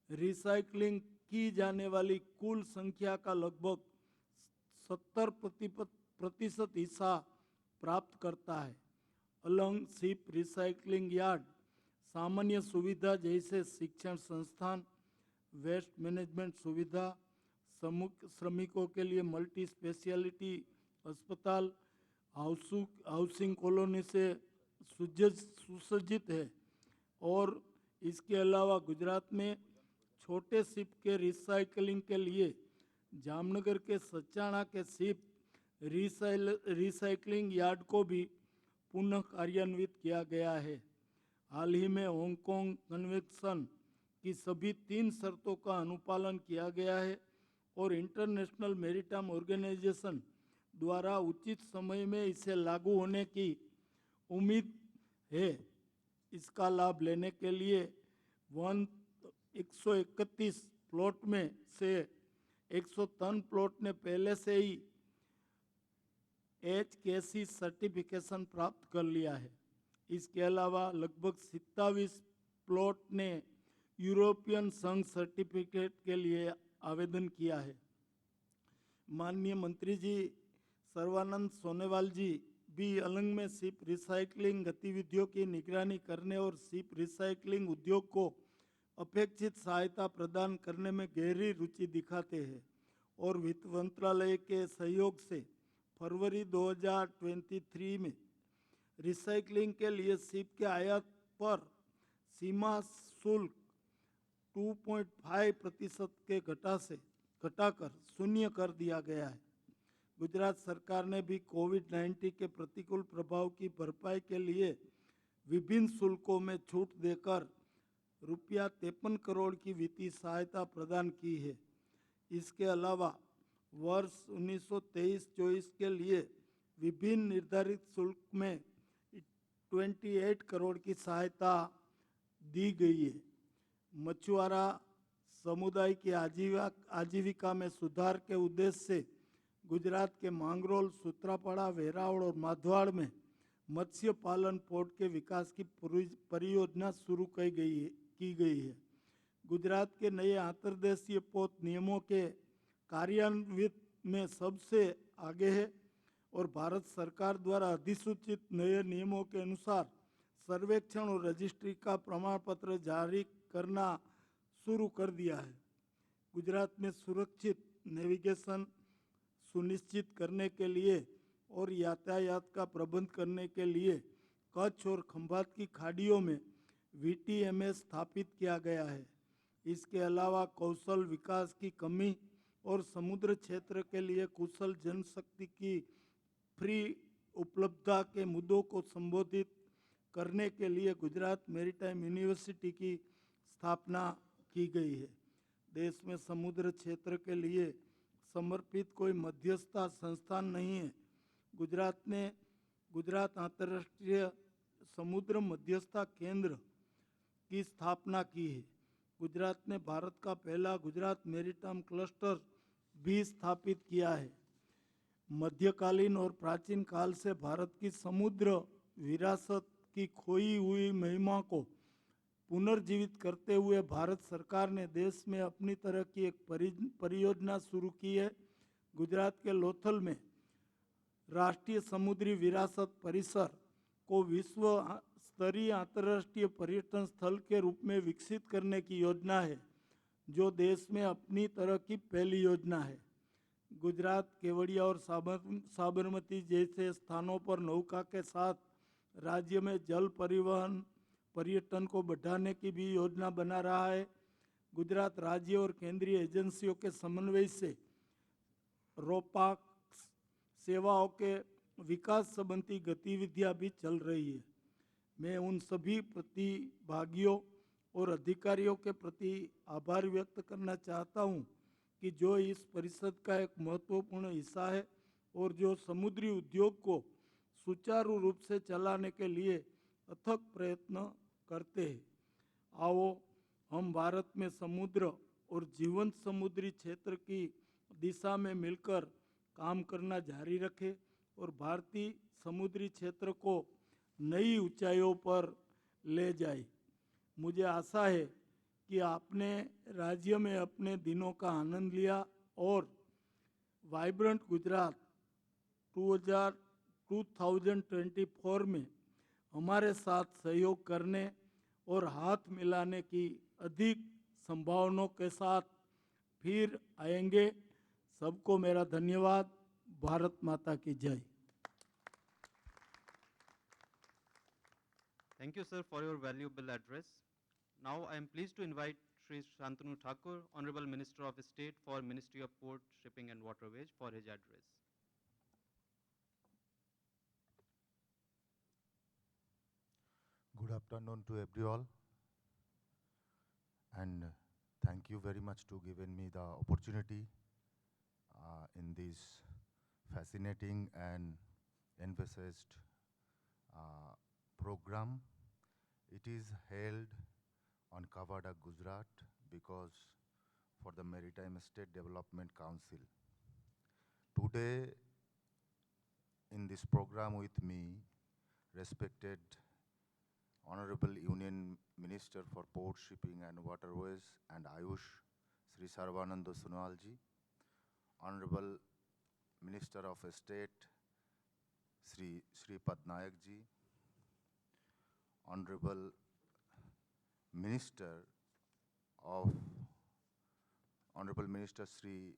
रिसाइकलिंग की जाने वाली कुल संख्या का लगभग 70% हिस्सा प्राप्त करता है। अलंग शिप रिसाइकलिंग यार्ड सामान्य सुविधा जैसे शिक्षण संस्थान, वेस्ट मैनेजमेंट सुविधा, श्रमिकों के लिए मल्टी स्पेशलिटी अस्पताल, हाउसिंग कॉलोनी से सुसज्जित है और इसके अलावा गुजरात में छोटे शिप के रिसाइकलिंग के लिए जामनगर के सचाणा के शिप रिसाइकलिंग यार्ड को भी पुनः कार्यान्वित किया गया है। हाल ही में हांगकांग कन्वेंशन की सभी 3 शर्तों का अनुपालन किया गया है और इंटरनेशनल मैरीटाइम ऑर्गेनाइजेशन द्वारा उचित समय में इसे लागू होने की उम्मीद है। इसका लाभ लेने के लिए 131 प्लॉट में से 103 प्लॉट ने पहले से ही HKC सर्टिफिकेशन प्राप्त कर लिया है। इसके अलावा लगभग 27 प्लॉट ने यूरोपियन संघ सर्टिफिकेट के लिए आवेदन किया है। माननीय मंत्री जी सर्वानंद सोनेवाल जी भी अलंग में शिप रिसाइकलिंग गतिविधियों की निगरानी करने और शिप रिसाइकलिंग उद्योग को अपेक्षित सहायता प्रदान करने में गहरी रुचि दिखाते हैं और वित्त मंत्रालय के सहयोग से फरवरी 2023 में रिसाइकलिंग के लिए शिप के आयात पर सीमा शुल्क 2.5% के घटाकर शून्य कर दिया गया है। गुजरात सरकार ने भी कोविड-19 के प्रतिकूल प्रभाव की भरपाई के लिए विभिन्न शुल्कों में छूट देकर ₹53 करोड़ की वित्तीय सहायता प्रदान की है। इसके अलावा वर्ष 1923-24 के लिए विभिन्न निर्धारित शुल्क में 28 करोड़ की सहायता दी गई है। मछुआरा समुदाय की आजीविका में सुधार के उद्देश्य से गुजरात के मांगरोल, सूत्रापाड़ा, वेरावल और माधवाड़ में मत्स्य पालन पोर्ट के विकास की परियोजना शुरू की गई है। गुजरात के नए अंतर्देशीय पोर्ट नियमों के कार्यान्वित में सबसे आगे है और भारत सरकार द्वारा अधिसूचित नए नियमों के अनुसार सर्वेक्षण और रजिस्ट्री का प्रमाण पत्र जारी करना शुरू कर दिया है। गुजरात में सुरक्षित नेविगेशन सुनिश्चित करने के लिए और यातायात का प्रबंध करने के लिए कच्छ और खंभात की खाड़ियों में VTMS स्थापित किया गया है। इसके अलावा कौशल विकास की कमी और समुद्र क्षेत्र के लिए कुशल जनशक्ति की फ्री उपलब्धता के मुद्दों को संबोधित करने के लिए गुजरात मैरीटाइम यूनिवर्सिटी की स्थापना की गई है। देश में समुद्र क्षेत्र के लिए समर्पित कोई मध्यस्थता संस्थान नहीं है। गुजरात अंतर्राष्ट्रीय समुद्र मध्यस्थता केंद्र की स्थापना की है। गुजरात ने भारत का पहला गुजरात मैरीटाइम क्लस्टर भी स्थापित किया है। मध्यकालीन और प्राचीन काल से भारत की समुद्र विरासत की खोई हुई महिमा को पुनर्जीवित करते हुए भारत सरकार ने देश में अपनी तरह की एक परियोजना शुरू की है। गुजरात के लोथल में राष्ट्रीय समुद्री विरासत परिसर को विश्व स्तरीय अंतर्राष्ट्रीय पर्यटन स्थल के रूप में विकसित करने की योजना है, जो देश में अपनी तरह की पहली योजना है। गुजरात केवड़िया और साबरमती जैसे स्थानों पर नौका के साथ राज्य में जल परिवहन पर्यटन को बढ़ाने की भी योजना बना रहा है। गुजरात राज्य और केंद्रीय एजेंसियों के समन्वय से रोपाक सेवाओं के विकास संबंधी गतिविधियां भी चल रही है। मैं उन सभी प्रतिभागियों और अधिकारियों के प्रति आभार व्यक्त करना चाहता हूं कि जो इस परिषद का एक महत्वपूर्ण हिस्सा है और जो समुद्री उद्योग को सुचारू रूप से चलाने के लिए अथक प्रयत्न करते हैं। आओ हम भारत में समुद्र और जीवंत समुद्री क्षेत्र की दिशा में मिलकर काम करना जारी रखें और भारतीय समुद्री क्षेत्र को नई ऊंचाइयों पर ले जाए। मुझे आशा है कि आपने राज्य में अपने दिनों का आनंद लिया और वाइब्रेंट गुजरात 2024 में हमारे साथ सहयोग करने और हाथ मिलाने की अधिक संभावनाओं के साथ फिर आएंगे। सबको मेरा धन्यवाद। भारत माता की जय। Thank you, sir, for your valuable address. Now I am pleased to invite Shri Shantanu Thakur, Honorable Minister of State for Ministry of Port, Shipping and Waterways, for his address. Good afternoon to everyone, and thank you very much to giving me the opportunity in this fascinating and emphasized program. It is held on Kevadia, Gujarat, because for the Maritime State Development Council. Today, in this program with me, respected Honorable Union Minister for Port, Shipping and Waterways and Ayush, Sri Sarbananda Sonowal ji, Honorable Minister of State, Sri Patnaik ji, Honorable Minister Sri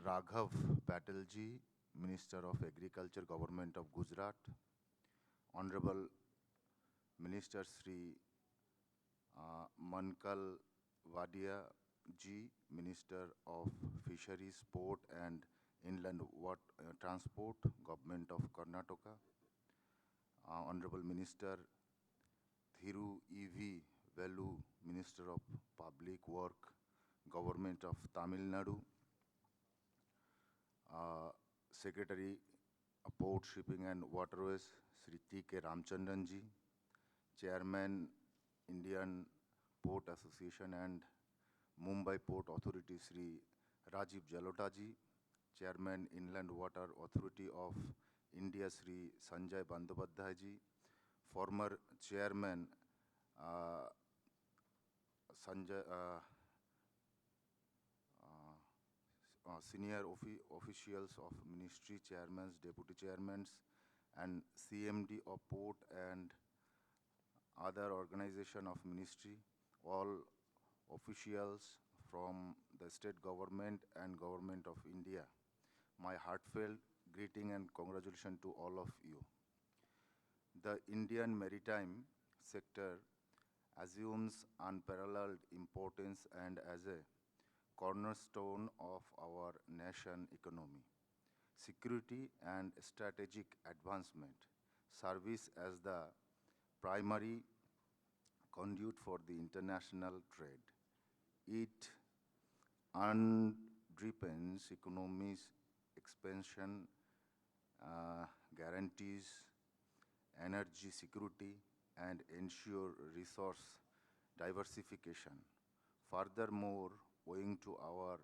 Raghav Patel ji, Minister of Agriculture, Government of Gujarat, Honorable Minister Sri Mankal Vadia ji, Minister of Fisheries, Port and Inland Transport, Government of Karnataka, Honorable Minister Thiru E.V. Velu, Minister of Public Work, Government of Tamil Nadu, Secretary of Port, Shipping and Waterways, Sri T.K. Ramchandran ji, Chairman, Indian Port Association and Mumbai Port Authority, Sri Rajiv Jalota ji, Chairman, Inland Water Authority of India, Sri Sanjay Bandyopadhyay ji, former Chairman, senior officials of ministry, chairmans, deputy chairmans, and CMD of port and other organization of ministry, all officials from the state government and government of India. my heartfelt greeting and congratulations to all of you. The Indian maritime sector assumes unparalleled importance and as a cornerstone of our nation economy. Security and strategic advancement service as the primary conduit for the international trade. It underpins economy's expansion, guarantees energy security, and ensure resource diversification. Furthermore, owing to our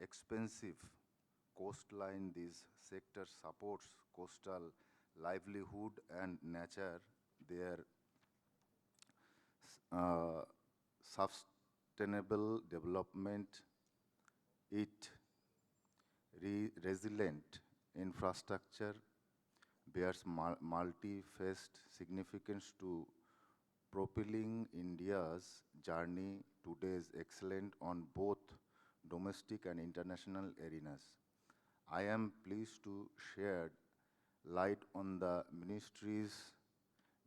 expensive coastline, this sector supports coastal livelihood and nature. Their sustainable development, it resilient infrastructure bears multi-faced significance to propelling India's journey today is excellent on both domestic and international arenas. I am pleased to shed light on the ministry's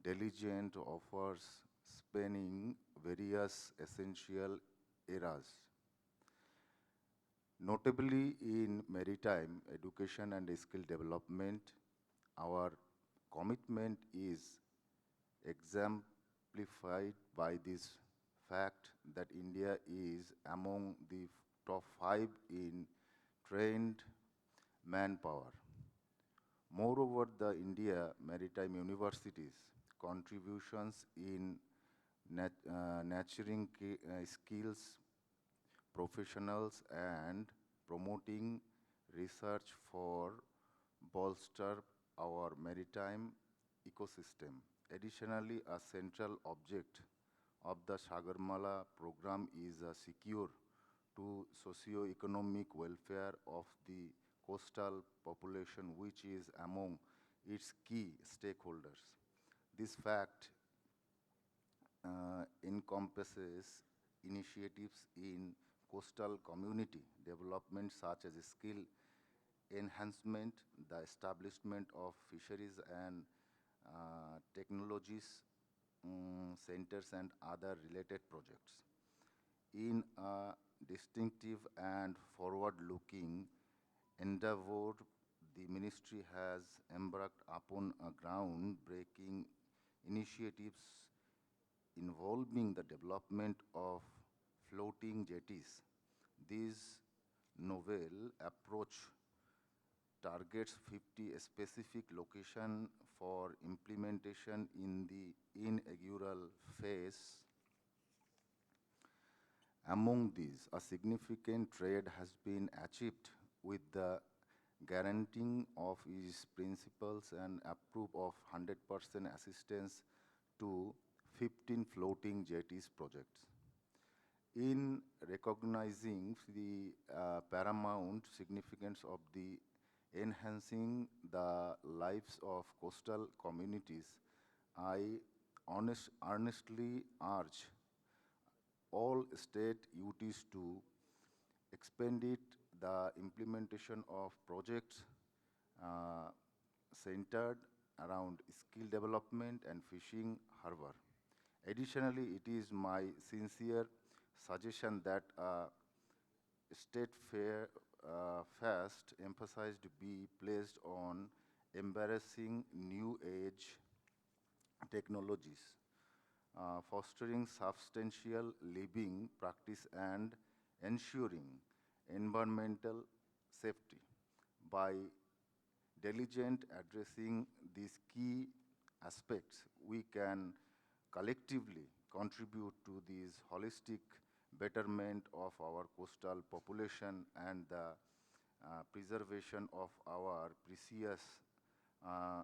diligent efforts spanning various essential areas. Notably in maritime education and skill development, our commitment is exemplified by this fact that India is among the top 5 in trained manpower. Moreover, the India Maritime University's contributions in nurturing skills, professionals, and promoting research for bolster our maritime ecosystem. Additionally, a central object of the Sagarmala program is a secure to socio-economic welfare of the coastal population, which is among its key stakeholders. This fact encompasses initiatives in coastal community development such as skill enhancement, the establishment of fisheries and technologies centers, and other related projects. In a distinctive and forward-looking endeavor, the ministry has embarked upon a groundbreaking initiatives involving the development of floating jetties. This novel approach targets 50 specific locations for implementation in the inaugural phase. Among these, a significant trade has been achieved with the guaranteeing of its principles and approve of 100% assistance to 15 floating jetties projects. In recognizing the paramount significance of the enhancing the lives of coastal communities, I earnestly urge all state UTs to expedite the implementation of projects centered around skill development and fishing harbor. Additionally, it is my sincere suggestion that state first emphasized be placed on embracing new age technologies, fostering substantial living practice, and ensuring environmental safety. By diligent addressing these key aspects, we can collectively contribute to this holistic betterment of our coastal population and the preservation of our precious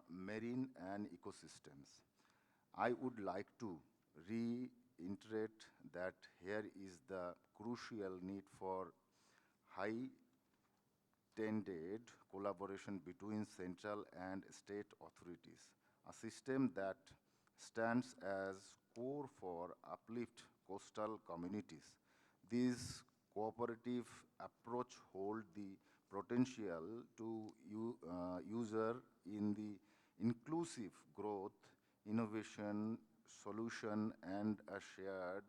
marine and ecosystems. I would like to reiterate that here is the crucial need for high-tended collaboration between central and state authorities, a system that stands as core for uplift coastal communities. This cooperative approach holds the potential to user in the inclusive growth, innovation, solution, and a shared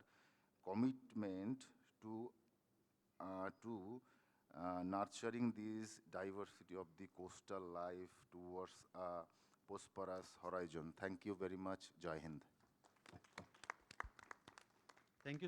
commitment to nurturing this diversity of the coastal life towards a prosperous horizon. Thank you very much. Jai Hind. Thank you,